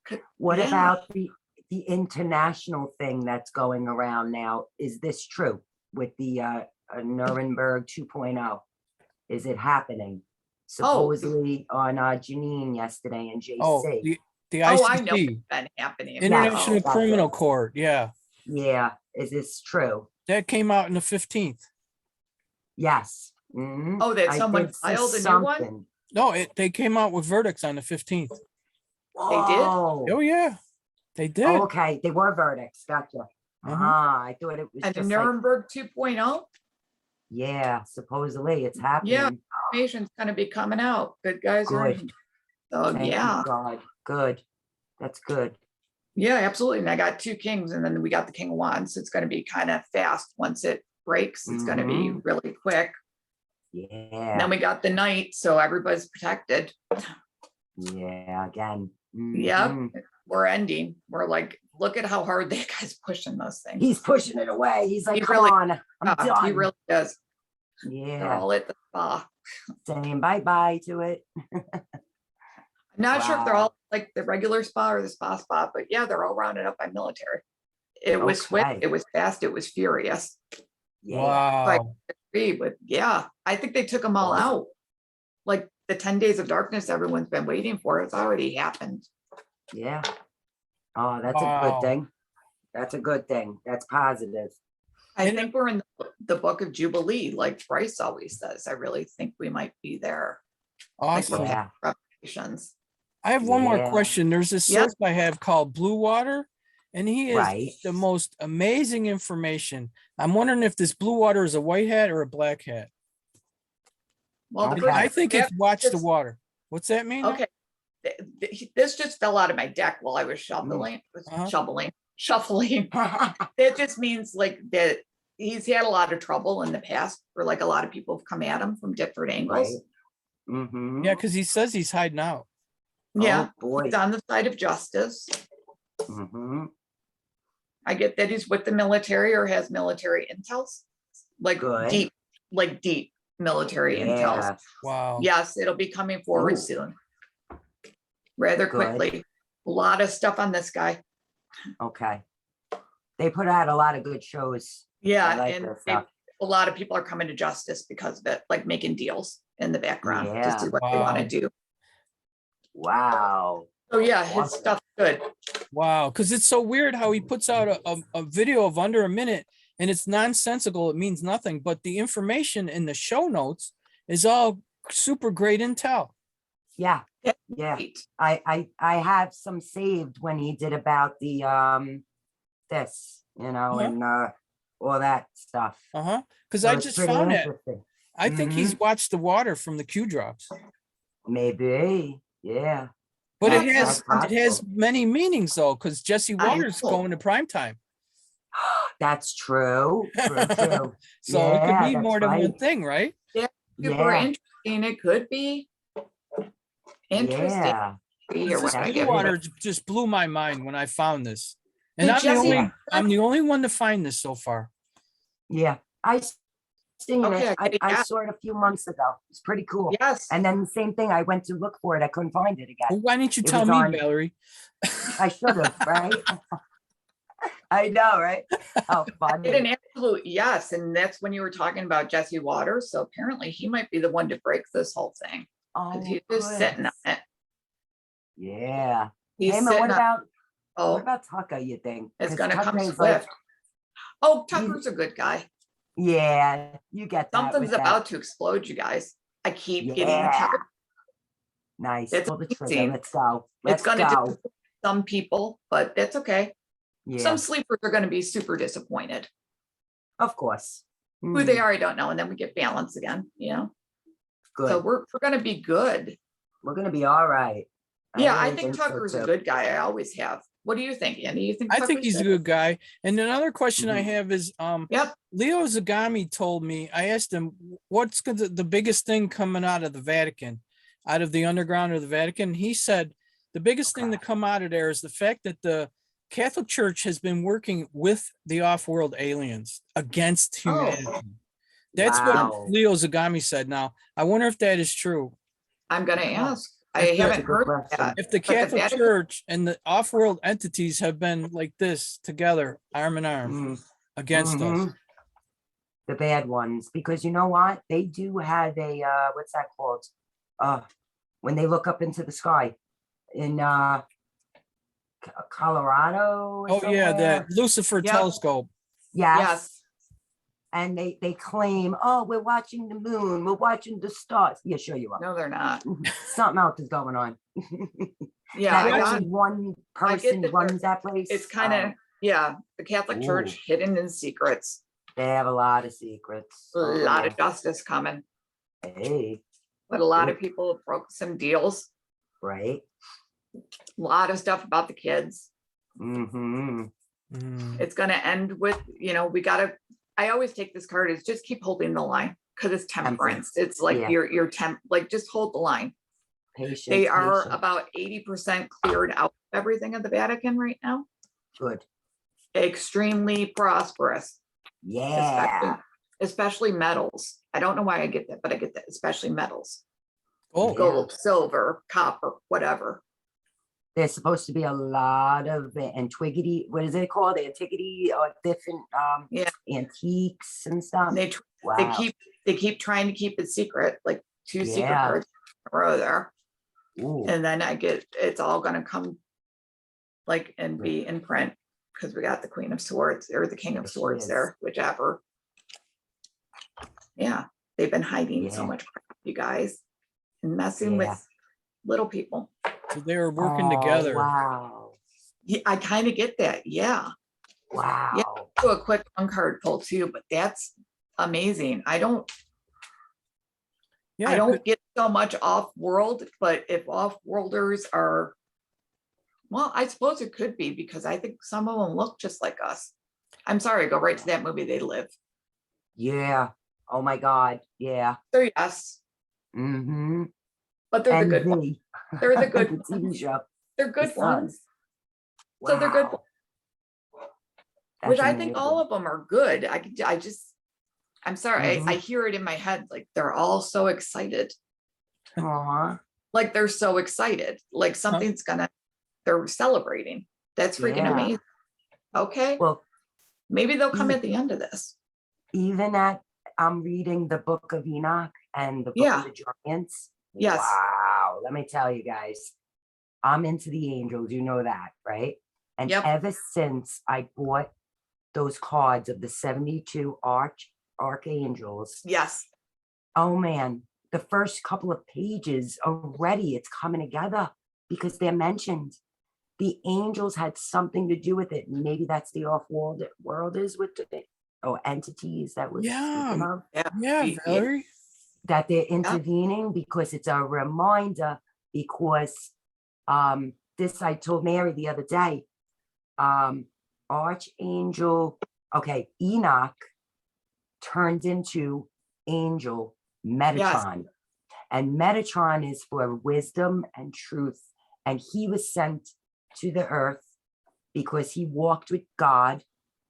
Could- What Yeah. about the international thing that's going around now? Is this true with the Nuremberg 2.0? Is it happening? Oh, Supposedly on Janine yesterday and Oh, JC. the oh, I know ICC, it's been happening. International that's Criminal it. Court. Yeah, Yeah, is this true? that came out in the 15th. Yes. Mhm. Oh, that I someone did see filed a new one? something. No, they came out with verdicts on the 15th. They did? Oh Oh, yeah, they did. okay. They were verdicts. Gotcha. Ah, I thought it was And the just like, Nuremberg 2.0? yeah, supposedly it's Yeah, happening. information's gonna be coming out. Good guys are in. Good. So, Thank you, yeah, God. Good. That's good. yeah, absolutely. And I got two kings and then we got the king of wands. So it's gonna be kind of fast. Once it breaks, it's gonna be really quick. And then Yeah. we got the knight, so everybody's protected. Yeah. Again. Yep, Mhm. we're ending. We're like, look at how hard that guy's pushing those things. He's pushing it away. He's like, He come really- on, I'm He done. really does. They're Yeah. all at the spa. Saying bye-bye to it. I'm not sure if they're Wow. all like the regular spa or the spa, but yeah, they're all rounded up by military. It was swift, Okay. it was fast, it was furious. Yeah. Wow. But yeah, I think they took them all Awesome. out. Like the 10 days of darkness everyone's been waiting for, it's already happened. Yeah. Oh, that's a Wow. good thing. That's a good thing. That's positive. I And- think we're in the book of Jubilee, like Bryce always says. I really think we might be there. Like Awesome. we're Yeah. past revelations. I have one more Yeah. question. There's this Yeah. source I have called Blue Water, and he is Right. the most amazing information. I'm wondering if this Blue Water is a white hat or a black hat. Well, the Okay. good- I think it's watch the just- water. What's that mean? Okay. This just fell out of my deck while I was Mm. shuffling. That just means like that he's had a lot of trouble in the past, or like a lot of people have come at him from different angles. Right. Mm-hmm. Yeah, because he says he's hiding out. Yeah, Oh, boy. he's on the side of justice. Mm-hmm. I get that he's with the military or has military intels, like Good. deep military intels. Yeah. Wow. Yes, it'll be coming forward Ooh. soon. Rather Good. quickly. A lot of stuff on this guy. Okay. They put out a lot of good shows. Yeah, I like and their stuff. a lot of people are coming to justice because of it, like making deals in the background to Yeah. see what they want Wow. to do. Wow. So yeah, his Awesome. stuff's good. Wow. Because it's so weird how he puts out a video of under a minute and it's nonsensical. It means nothing. But the information in the show notes is all super great intel. Yeah. Yeah. Yeah. Right. I have some saved when he did about the this, Uh-huh. and all that stuff. Uh-huh. Because So I it's just pretty found it. interesting. I think he's watched the water from the Q drops. Maybe. Yeah. But it That's has possible. many meanings though, because Jesse I Waters know. going to prime time. That's true. True. So it could Yeah, be that's more than one right. thing, right? Super Yeah. interesting. It could be interesting. Yeah. Be here This when I Blue Blue get Water here. just blew my mind when I found this. And Did I'm Jesse- I'm the only one to find this so far. Yeah. I seen Okay, it. I get it, I yeah. saw it a few months ago. It's pretty cool. Yes. And then the same thing. I went to look for it. I couldn't find it Well, again. why didn't you It tell was me, on- Valerie? I should have, right? I know, right? How Did funny. an absolute yes. And that's when you were talking about Jesse Waters. So apparently he might be the one to break this whole thing. Oh, Because he's just sitting on good. it. Yeah. He's Hey, man, sitting what on, about oh, Tucker, you think? it's 'Cause gonna come Tucker is swift. Oh, Tucker's a good guy. yeah, you get that. Something's with that. about to explode, you guys. I keep getting the Yeah. tell. Nice. It's Pull the trigger. amazing. Let's go. It's Let's gonna go. disappoint some people, but that's okay. Yeah, Some sleepers are gonna be super disappointed. of course. Who Mm, they are, I don't know. And then we get balance again, you know? So Good. we're gonna be good. We're gonna be all right. Yeah, I really think so, Tucker's a too. good guy. I always have. What do you think, Andy? You think I think Tucker's he's a good guy. And another question I Mhm. have is, Yep. Leo Zagami told me, I asked him, what's the biggest thing coming out of the Vatican, out of the underground of the Vatican? He said, the biggest thing to come out of there is the fact that the Catholic Church has been working with the off-world aliens against Oh. humanity. That's what Wow. Leo Zagami said. Now, I wonder if that is true. I'm gonna ask. I If the- haven't That's a good heard question. that. If the But the Catholic Vatican- Church and the off-world entities have been like this together, arm in arm, Mm, against us. mhm. The bad ones, because you know what? They do have a what's that called? When they look up into the sky in Colorado or Oh yeah, the somewhere. Lucifer Yep. telescope. Yes. Yes. And they claim, oh, we're watching the moon, we're watching the stars. Yeah, sure you are. No, they're not. Something else is going on. Yeah, That I got, only one I get person that runs that place. it's kind of, yeah, the Catholic Church Ooh. hidden in secrets. They have a lot of secrets. A Oh, lot yeah. of justice coming, Hey, but a lot of Ooh. people have broke some deals. right? A lot of stuff about the kids. Mm-hmm. Mm. It's gonna end with, we gotta, I always take this card as just keep holding the line, because it's temperance. It's like Yeah. your like just hold the line. Patience. They are patience. about 80% cleared out of everything in the Vatican right now. Good. Extremely prosperous, Yeah. especially metals. I don't know why I get that, but I get that, especially metals, Oh, Yeah. gold, silver, copper, whatever. There's supposed to be a lot of antiquity. What is it called? Antiquity or different Yeah. antiques and stuff. They Wow. keep trying to keep it secret, like two secret Yeah. cards in a row there. Ooh. And then it's all gonna come like and be in print, because we got the Queen of Swords or the King of Yes, she Swords is. there, whichever. Yeah, they've been hiding so Yeah. much crap, you guys, and messing Yeah. with little people. so they were working Oh, together. Wow. Yeah, I kind of get that. Yeah. Wow. Do a quick one card pull too, but that's amazing. I don't Yeah, get so much off world, but if off worlders are, well, I suppose it could be, because I think some of them look just like us. I'm sorry, go right to that movie, They Live. Yeah. Oh my God. Yeah. So yes, Mm-hmm. but they're And the good ones. the They're the good the TV ones. show. They're good The Sun. ones. So they're good Wow. which That's I think all of them are good. I'm sorry, Mhm. I hear it in my head, like they're all so excited. Aw. Like they're so excited, like something's they're celebrating. That's freaking Yeah. amazing. Okay, Well, maybe they'll come e- at the end of this. even I'm reading the Book of Enoch and the Book Yeah. of the Giants. Yes. Wow. Let me tell you guys, I'm into the angels. You know that, right? And Yep. ever since I bought those cards of the 72 archangels, Yes, oh man, the first couple of pages already, it's coming together because they're mentioned. The angels had something to do with it. Maybe that's the world is with it, or entities that we're speaking yeah, of, yeah, Valerie. that they're intervening because it's a reminder. Because this I told Mary the other day, Archangel, okay, Enoch turned into Angel Metatron. And Metatron is for wisdom and truth. And he was sent to the earth because he walked with God.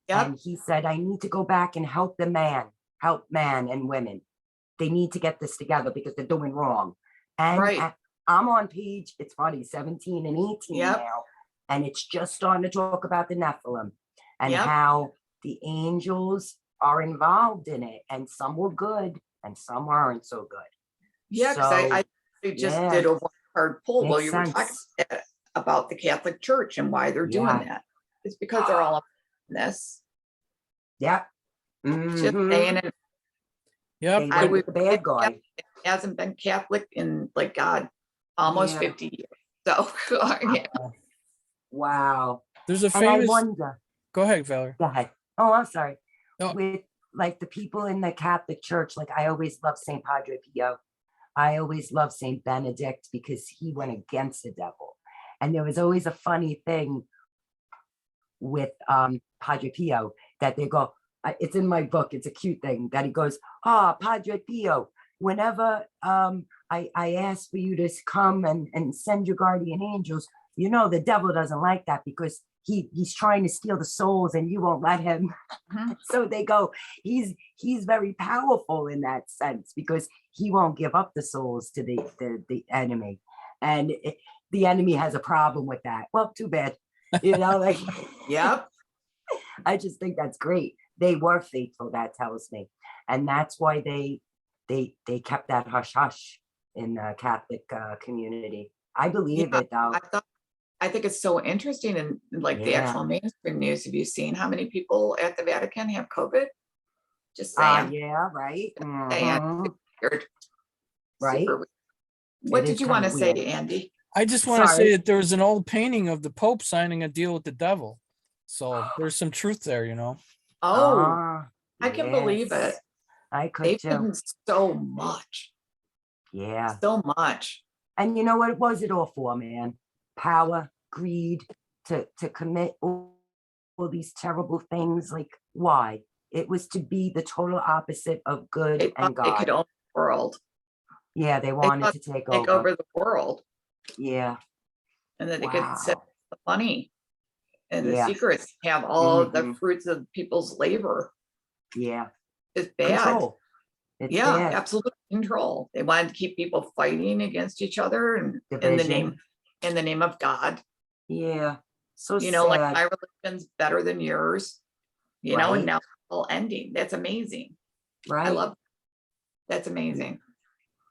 Yep. And he said, I need to go back and help man and women. They need to get this together because they're doing wrong. And Right. I'm on page, it's funny, 17 and 18 Yep. now. And it's just starting to talk about the Nephilim and Yep. how the angels are involved in it. And some were good and some aren't so good. Yeah, because I just yeah. did a one card pull while Makes you were talking about the Catholic Church and why they're doing that. It's because they're all up in this. Yep. Just Mhm. saying it. Yep. They I went would- with the bad guy. Hasn't been Catholic in like God, almost Yeah. 50 years. So yeah. Wow. There's a And I famous. wonder, Go ahead, Valerie. go ahead. Oh, I'm sorry. No. With like the people in the Catholic Church, like I always love St. Padre Pio. I always loved Saint Benedict because he went against the devil. And there was always a funny thing with Padre Pio that they go, it's in my book, it's a cute thing that he goes, Padre Pio, whenever I ask for you to come and send your guardian angels, you know the devil doesn't like that because he's trying to steal the souls and you won't let him. So they go, he's very powerful in that sense because he won't give up the souls to the enemy. And the enemy has a problem with that. Well, too bad. Like, Yep. I just think that's great. They were faithful, that tells me. And that's why they kept that hush hush in the Catholic community. I believe it though. I think it's so interesting and like the actual mainstream news. Have you seen how many people at the Vatican have COVID? Just saying. Yeah, right. Weird. Right. Super weird. What did you want to say, Andy? I just want to say that there was an old painting of the Pope signing a deal with the devil. So there's some truth there, Oh, I can believe it. I could They've too. done so much. Yeah. So much. And you know what was it all for, man? Power, greed, to commit all these terrible things. Like, why? It was to be the total opposite of good and God. They could own the world. Yeah, they wanted to take over the world. Yeah. And then they could set the money and the secrets, have all the fruits of people's labor. Yeah. It's bad. Control. It's bad. Absolute control. They wanted to keep people fighting against each other and Division. in the name of God. Yeah. So sad. Like my religion's better than yours, and now it's all ending. That's amazing. Right. I love that's amazing.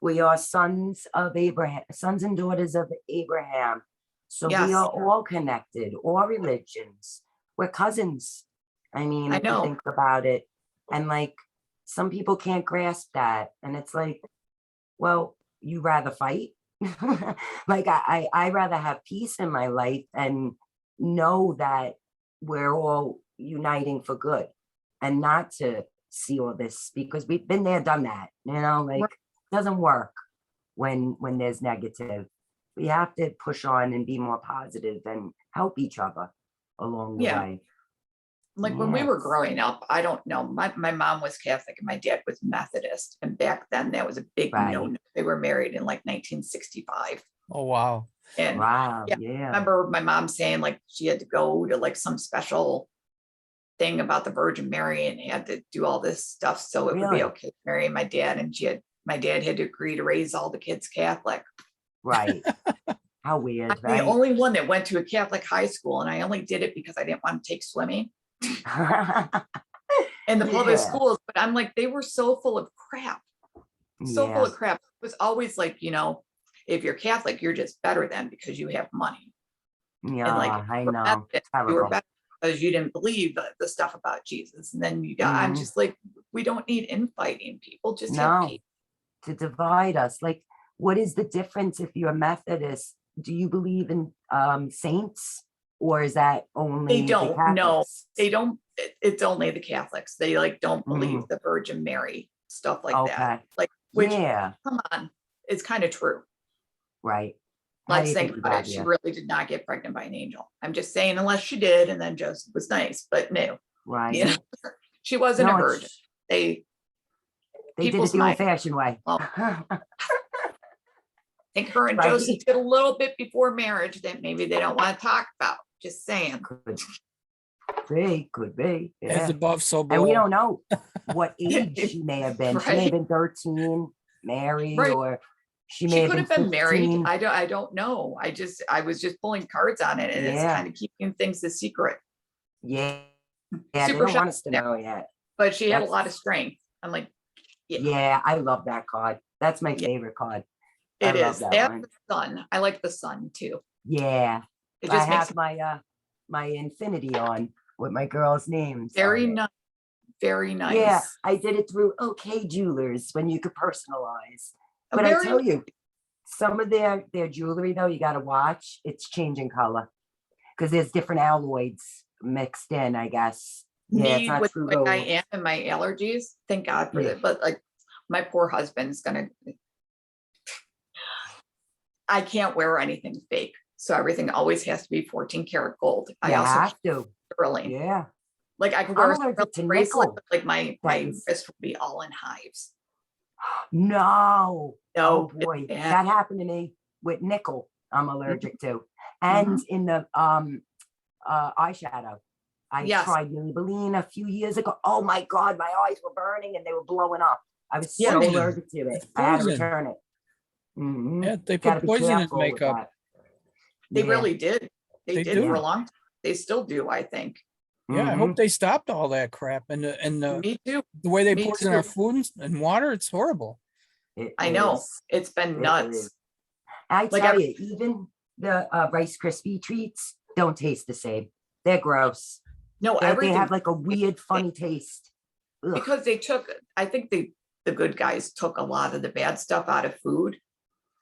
We are sons of Abraham, sons and daughters of Abraham. So we are all connected, all religions. We're cousins. I mean, if you think about it. And like, some people can't grasp that. And it's like, well, you rather fight? Like, I rather have peace in my life and know that we're all uniting for good and not to see all this, because we've been there, done that, like it doesn't work when there's negative. We have to push on and be more positive and help each other along the way. Like when we were growing up, I don't know, my mom was Catholic and my dad was Methodist. And back then that was a big no. They were married in like 1965. Oh, wow. And I remember my mom saying like she had to go to like some special thing about the Virgin Mary and had to do all this stuff so it would be okay to marry my dad. And my dad had to agree to raise all the kids Catholic. Right. How weird. I'm the only one that went to a Catholic high school, and I only did it because I didn't want to take swimming. And the public schools, but I'm like, they were so full of crap. Full of crap. It was always like, if you're Catholic, you're just better than because you have money. Yeah, and like, I know. You were better because you didn't believe the stuff about Jesus. And then I'm just like, we don't need infighting. People just have peace. To divide us. Like, what is the difference if you're a Methodist? Do you believe in saints? Or is that only they don't they don't, it's only the Catholics. They like don't believe the Virgin Mary stuff like that. Like, which come on, it's kind of true. Right. Let's think about it. She really did not get pregnant by an angel. I'm just saying, unless she did, and then Joseph was nice, but no. Right. She wasn't a virgin. They did it the old-fashioned way. Well, I think her and Joseph did a little bit before marriage that maybe they don't want to talk about. Just saying. Could be. Yeah. As above, so below. And we don't know what age she may have been. She may have been 13, married, or she could have been married. I don't know. I was just pulling cards on it, and it's kind of keeping things a secret. Yeah. Yeah, they don't want us to know yet. But she had a lot of strength. I'm like, yeah, I love that card. That's my favorite card. It is. And the sun. I like the sun too. Yeah. It just have my infinity on with my girls' names. Very nice. Very nice. Yeah, I did it through OK Jewelers when you could personalize. But I tell you, some of their jewelry though, you got to watch. It's changing color because there's different alloys mixed in, I guess. Yeah, it's not with true like gold. I am and my allergies. Thank God for that. But like my poor husband's gonna I can't wear anything fake. So everything always has to be 14 karat gold. I You also have to. sterling. Yeah. Like I could I'm wear a allergic to sterling bracelet, nickel. but like my That is- wrist would be all in hives. No. No, Oh boy, it's bad. that happened to me with nickel. I'm allergic to, Mm-hmm. and in the eyeshadow. I Yes. tried Maybelline a few years ago. Oh my God, my eyes were burning and they were blowing up. I was Yeah, so they- allergic to it. I had to Poison. return it. Mhm. Yeah, they Gotta put be poison in careful with makeup. that. They Yeah. really did. They They did for do. a long time. They still do, I think. Yeah, I Mhm. hope they stopped all that crap and the Me too. way they Me poison our too. food and water. It's horrible. It I know. is. It's been It nuts. is. I Like tell you, even the Rice Krispie treats don't taste the same. They're gross. No, They everything have like a weird, funny taste. Ugh. because they took, I think the good guys took a lot of the bad stuff out of food.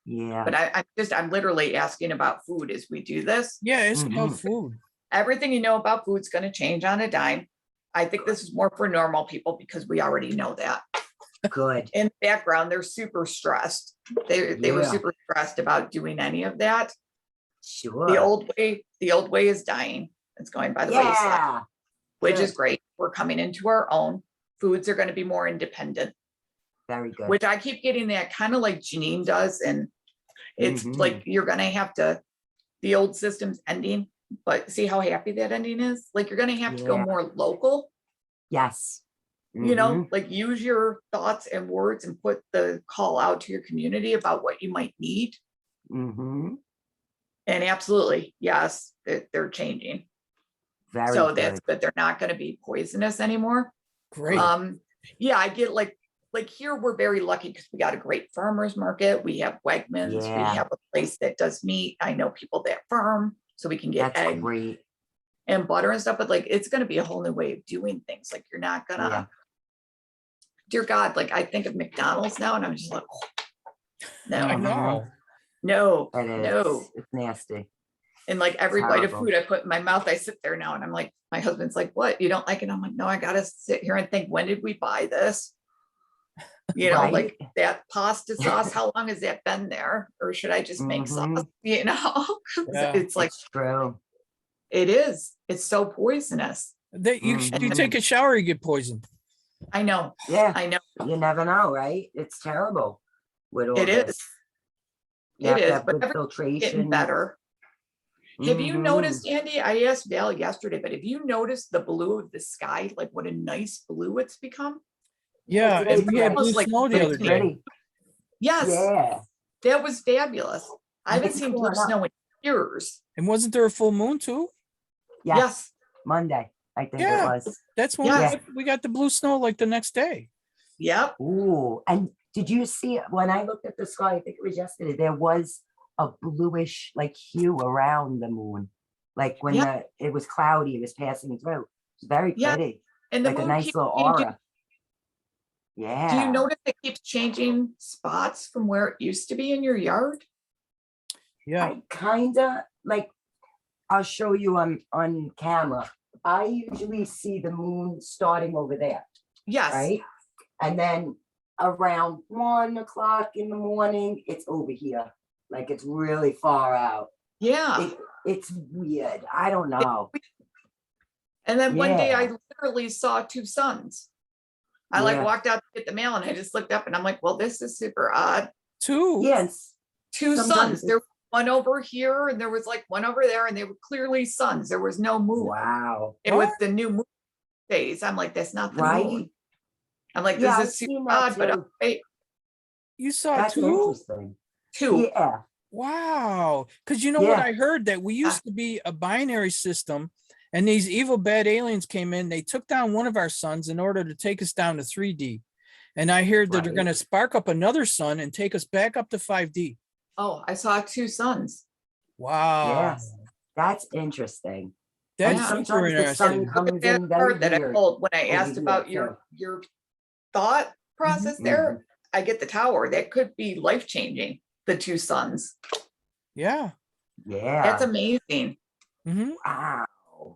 Yeah. But I'm literally asking about food as we do this. Yeah, it's about Mhm. food. Everything you know about food's going to change on a dime. I think this is more for normal people because we already know that. Good. In the background, they're super stressed. They were Yeah. super stressed about doing any of that. Sure. The old way is dying. It's going by the wayside, Yeah. which is Good. great. We're coming into our own. Foods are going to be more independent, Very good. which I keep getting that kind of like Janine does. And it's Mhm. like you're going to have to, the old system's ending, but see how happy that ending is? Like you're going to have to go Yeah. more local, Yes. you know, Mhm. like use your thoughts and words and put the call out to your community about what you might need. Mhm. And absolutely, yes, they're changing. Very So good. that's good. They're not going to be poisonous anymore. Great. Yeah, I get like here we're very lucky because we got a great farmers market. We have Wegmans. We Yeah. have a place that does meat. I know people that farm, so we can get That's egg great. and butter and stuff. But like, it's going to be a whole new way of doing things. Like you're not gonna, Yeah. dear God, like I think of McDonald's now, and I'm just like, no, I Mhm. know. no, It is. no. It's nasty. And like every bite of Terrible. food I put in my mouth, I sit there now and I'm like, my husband's like, what? You don't like it? I'm like, no, I gotta sit here and think, when did we buy this? You know, like Right? that pasta sauce, how long has that been there? Or should I just make sauce? Mhm. You know, Yeah. it's like, It's true. it is. It's so poisonous. You Mhm. take a shower, you get poisoned. I know. Yeah. I know. You never know, right? It's terrible with all It this. is. You It have to is, have but good everything's getting filtration. better. Have you Mhm. noticed, Andy? I asked Val yesterday, but have you noticed the blue of the sky? Like what a nice blue it's become? Yeah, today's and we had great. blue Almost like snow the It's other day. pretty. Yes, Yeah. that was fabulous. I haven't It's seen blue cooling up. snow in years. And wasn't there a full moon too? Yes. Yes. Monday, I think Yeah. it was. That's when Yeah. we got the blue snow like the next day. Yep. Ooh, and did you see when I looked at the sky? I think it was yesterday. There was a bluish like hue around the moon, like when it was cloudy. It was passing through. It's very Yeah. pretty, And the like a moon nice keeps little changing. aura. Do you Yeah. notice it keeps changing spots from where it used to be in your yard? Yeah. I kind of like. I'll show you on camera. I usually see the moon starting over there, Yes. right? And then around 1 o'clock in the morning, it's over here. Like it's really far out. Yeah. It's weird. I don't know. And then one day I Yeah. literally saw two suns. I like Yeah. walked out to get the mail and I just looked up and I'm like, well, this is super odd. Two. Yes. Two Sometimes suns. There was one over here and there was like one over there and they were clearly suns. There was no moon. Wow. It was What? the new moon phase. I'm like, that's not the Right? moon. I'm like, Yeah, this I've is super seen that odd, but too. okay, You saw That's two? interesting. two. Yeah. Wow. Because you know what Yeah. I heard? That we used to be a binary system, and these evil bad aliens came in. They took down one of our suns in order to take us down to 3D. And I heard that they're Right. going to spark up another sun and take us back up to 5D. Oh, I saw two suns. Wow. Yes. That's interesting. That's Yeah. super Sometimes the sun interesting. Look comes at that in very part that I weird. pulled when I over asked here, about too. your thought process there. I get the tower. That could be life changing. The two suns. Yeah. Yeah. That's amazing. Hmm. Wow.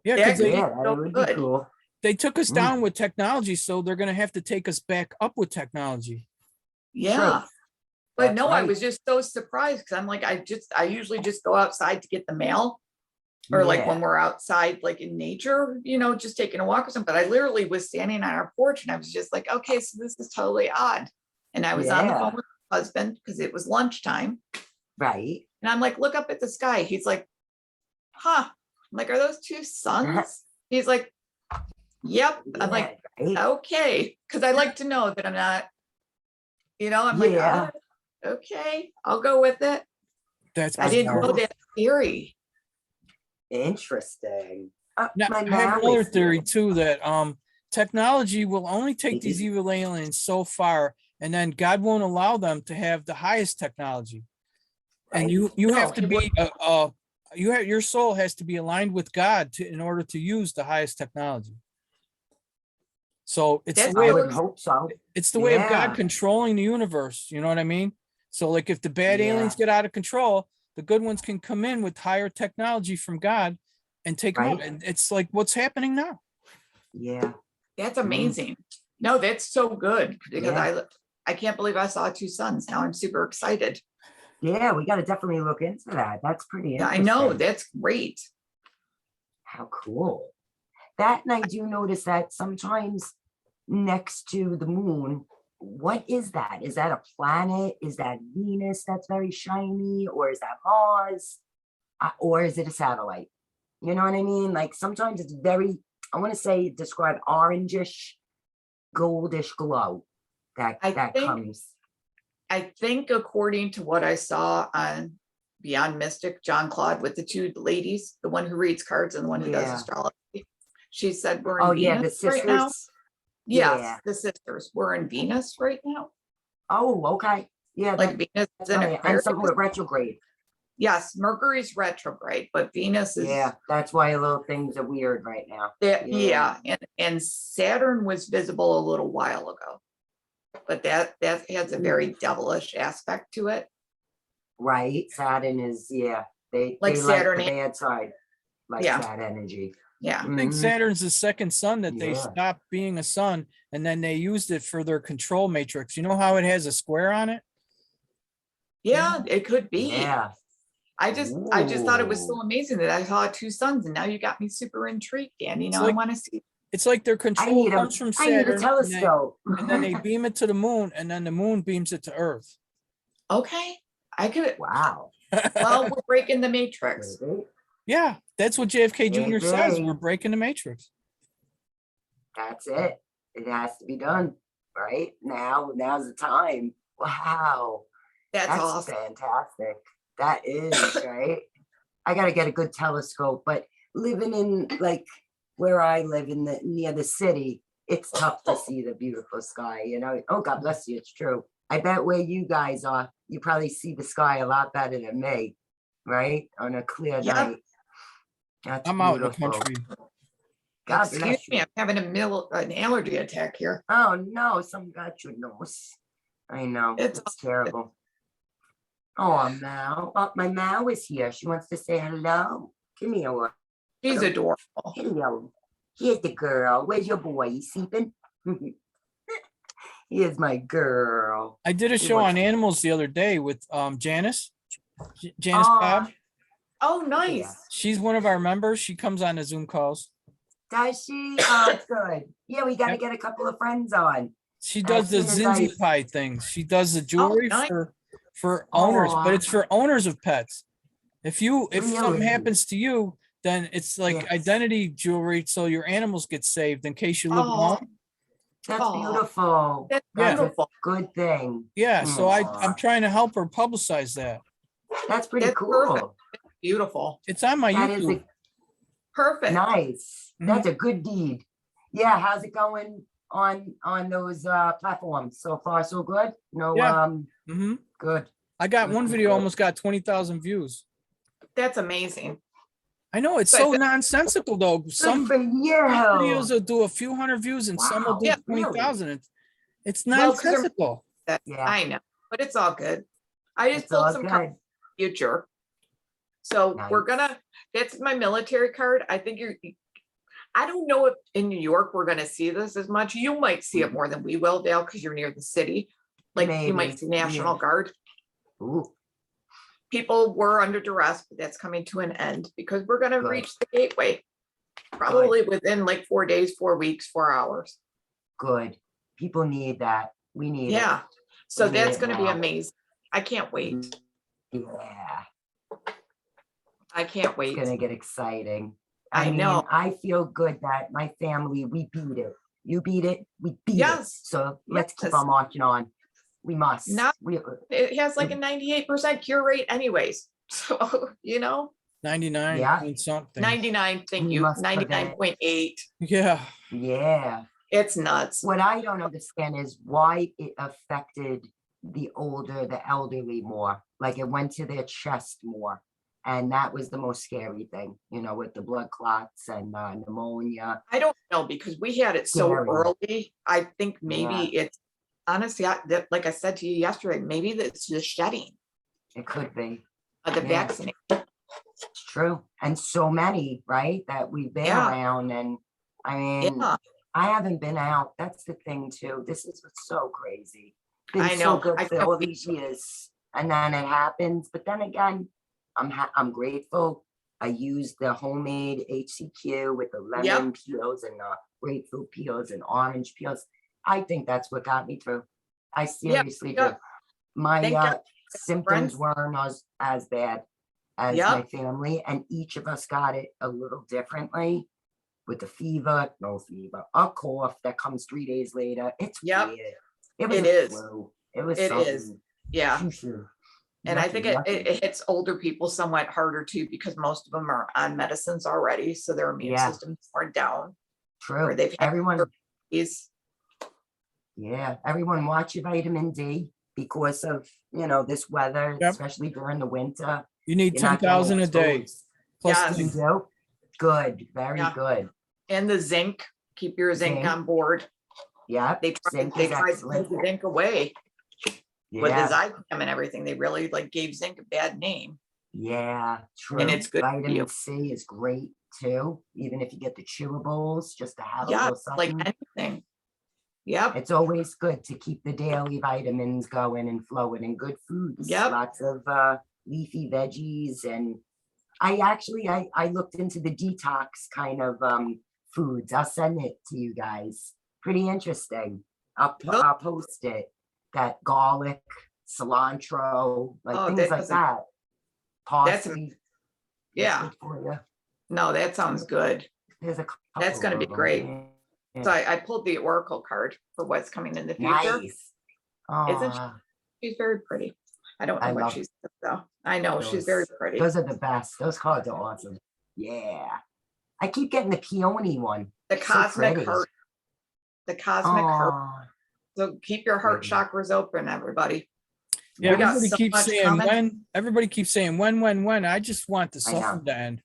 Yeah, That because could be Yeah, that so would good. be cool. they took us Mm. down with technology, so they're going to have to take us back up with technology. Yeah. But That's no, I right. was just so surprised because I'm like, I usually just go outside to get the mail. Or like when Yeah. we're outside, like in nature, just taking a walk or something. But I literally was standing on our porch and I was just like, okay, so this is totally odd. And I was on the phone Yeah. with my husband because it was lunchtime. Right. And I'm like, look up at the sky. He's like, huh. I'm like, are those two suns? He's like, yep. I'm like, Yeah, right? okay. Because I like to know that I'm not, I'm like, Yeah. okay, I'll go with it. That's I didn't know bizarre. that theory. Interesting. Now, My I have now another is theory here. too, that technology will only take these Mhm. evil aliens so far, and then God won't allow them to have the highest technology. And Right. you No, have to he be your soul has to be aligned with God in order to use the highest technology. So it's the That's way I of, would hope so. it's the way of God Yeah. controlling the universe. You know what I mean? So like if the bad aliens Yeah. get out of control, the good ones can come in with higher technology from God and take them out. Right. And it's like what's happening now. Yeah. That's amazing. No, that's so good because Yeah. I can't believe I saw two suns. Now I'm super excited. Yeah. We got to definitely look into that. That's pretty Yeah, I interesting. know. That's great. How cool. That, and I do notice that sometimes next to the moon, what is that? Is that a planet? Is that Venus that's very shiny? Or is that Mars? Or is it a satellite? You know what I mean? Like sometimes it's very, I want to say, describe orangish, goldish glow that I that think comes. I think according to what I saw on Beyond Mystic, John Claude with the two ladies, the one who reads cards and the one who does Yeah. astrology, she said we're Oh in yeah, Venus the right now. sisters. Yes, Yeah. the sisters. We're in Venus right now. Oh, okay. Yeah, Like Venus that's is in right. And Aquarius. something with retrograde. Yes, Mercury's retrograde, but Venus is Yeah, that's why little things are weird right now. yeah, and Saturn was visible a little while ago. But that has a very devilish aspect to it. Right. Saturn is, yeah. They Like like Saturn, the bad side, like Yeah. that energy. yeah. I think Mhm. Saturn's the second sun that they Yeah. stopped being a sun, and then they used it for their control matrix. You know how it has a square on it? Yeah, it could be. Yeah. I just thought it was so Ooh. amazing that I saw two suns, and now you got me super intrigued, Dan. It's I like want to see. it's like their I control need comes from I need a Saturn, telescope. and then they beam it to the moon, and then the moon beams it to Earth. Okay, I could. Wow. Well, we're breaking the matrix. Maybe. Yeah, that's what JFK Jr. says. Maybe. We're breaking the matrix. That's it. It has to be done. Right? Now's the time. Wow. That's That's awesome. fantastic. That is, right? I gotta get a good telescope, but living in like where I live in near the city, it's tough to see the beautiful sky, you know. Oh, God bless you, it's true. I bet where you guys are, you probably see the sky a lot better than me, right? On a clear Yep. night. That's I'm out in the beautiful. country. God Excuse bless me, you. I'm having an allergy attack here. Oh no, some got your nose. I know, It's it's terrible. Oh, Mal. Oh, my Mal is here. She wants to say hello. Come here. She's adorable. Hello. Here's the girl. Where's your boy? He's sleeping? Here's my girl. I did a He show wants- on animals the other day with Janice. Janice Aw, Cobb. Oh, yeah. nice. She's one of our members. She comes on the Zoom calls. Does she? Oh, good. Yeah, we got to Yep. get a couple of friends on. She does the soon as I- Zinzi pie things. She does the jewelry nice. for owners, Aw. but it's for owners of pets. If something Really? happens to you, then it's like Yes. identity jewelry, so your animals get saved in case you live Oh, alone. That's Aw. beautiful. That's Yeah. beautiful. Good thing. Yeah, so I'm Aw. trying to help her publicize that. That's pretty That's cool. perfect. Beautiful. It's on my That is YouTube. Perfect. nice. Mhm. That's a good deed. Yeah, how's it going on those platforms? So far, so good? No, Yeah. hmm good. I got one Good, video good. almost got 20,000 views. That's amazing. I know it's But so that- nonsensical though. Good Some for you. videos will do a few hundred views and some will Wow, do Yeah. 20,000. It's Well, 'cause they're- nonsensical. Yeah. I know, but it's all good. I just It's all pulled some cards good. for the future. So we're Nice. gonna, that's my military card. I think I don't know if in New York, we're gonna see this as much. You might see it more than we will, Dale, because you're near the city. Like you might Maybe, see National yeah. Guard. Ooh, People were under duress, but that's coming to an end because we're gonna Good. reach the gateway. Probably within like 4 days, 4 weeks, 4 hours. good. People need that. We need it. Yeah, so We need that's it gonna be now. amazing. I can't wait. Yeah, I can't it's wait. gonna get exciting. I know. I feel good that my family, we beat it. You beat it, we beat it. Yes, So let's keep yes. on marching on. We must. Now- We, It has like a 98% cure rate anyways. So, 99 Yeah. point something. 99, thank We you, must prevent- 99.8. Yeah. yeah. It's nuts. What I don't understand is why it affected the older, the elderly more. Like it went to their chest more. And that was the most scary thing, with the blood clots and pneumonia. I don't know because we had it so Scary. early. I think maybe it's honestly, like I said to you yesterday, maybe it's the shedding It could be. of the Yeah. vaccine. It's true. And so many, right, that we've been Yeah. around. And I mean, Yeah, I haven't been out. That's the thing too. This is what's so crazy. Been I so know. good I for can't all believe these years, and then it happens. But then again, I'm grateful. I used the homemade HCQ with the lemon peels and grapefruit peels and orange peels. I think that's what got me through. I seriously yeah. do. My Thank God. symptoms Friends. weren't as bad as Yeah. my family, and each of us got it a little differently. With the fever, no fever, a cough that comes 3 days later. It's Yep. weird. It was It a is. flu. It was It is. something. Yeah. Shoo-shoo. And I Yucky, think yucky. it hits older people somewhat harder too, because most of them are on medicines already. So their immune Yeah. systems are down, True. or they've had Everyone, these. everyone watch your vitamin D because of, this weather, Yep. especially during the winter. You need You're not getting 10,000 a day. exposed. Plus Yes. You zinc. do? Good, very Yeah. good. And the zinc, keep your zinc Zinc. on board. Yeah, They tried zinc to is take excellent. the zinc away with the Yeah, Zycam and everything. They really gave zinc a bad name. yeah, true. And it's good for you. Vitamin C is great too, even if you get the chewables, just to have a Yeah, little like something. anything. Yep, It's always good to keep the daily vitamins going and flowing and good foods. Yep. Lots of leafy veggies. And I looked into the detox kind of foods. I'll send it to you guys. Pretty interesting. Cool. I'll post it. Got garlic, cilantro, like Oh, things that like doesn't- that. Parsley. it's yeah. good for you. No, that sounds good. There's a That's couple gonna be of 'em. great. Yeah. So I pulled the Oracle card for what's coming in the future. Nice. Isn't she? Aw, She's very pretty. I don't know I what love she's though. I know she's very pretty. Those are the best. Those cards are awesome. Yeah. I keep getting the peony one. The so cosmic pretty. heart. The cosmic heart. Aw, So keep your heart Pretty. chakras open, everybody. Yeah, We got everybody so keeps much saying coming. when. Everybody keeps saying when. I just want the I know. suffering to end.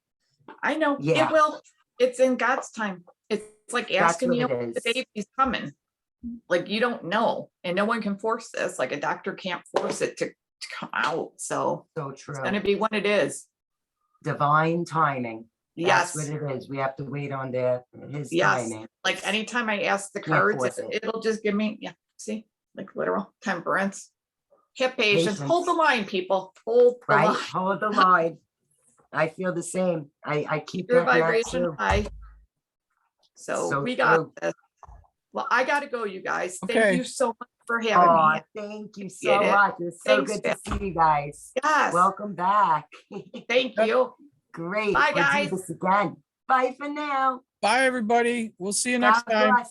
I know Yeah. it will. It's in God's time. It's like That's asking what you it when the is. baby's coming. Like you don't know, and no one can force this. Like a doctor can't force it to come out. So so it's true. gonna be when it is. Divine timing. Yes. That's what it is. We have to wait on his Yes. timing. Like anytime I ask the Can't cards, force it. it'll just give me, see, like literal temperance. Have patience. Hold the line, people. Hold the Right? line. Hold the line. I feel the same. I keep Keep your getting that vibration too. high. So So we got true. this. Well, I gotta go, you guys. Thank Okay. you so much for having Aw, me. thank you Get so it? much. It's so Thanks, good to see you guys. Yes, Welcome back. thank Yep. you. Great. Bye, We'll guys. do this again. Bye for now. Bye, everybody. We'll see you next God time. bless.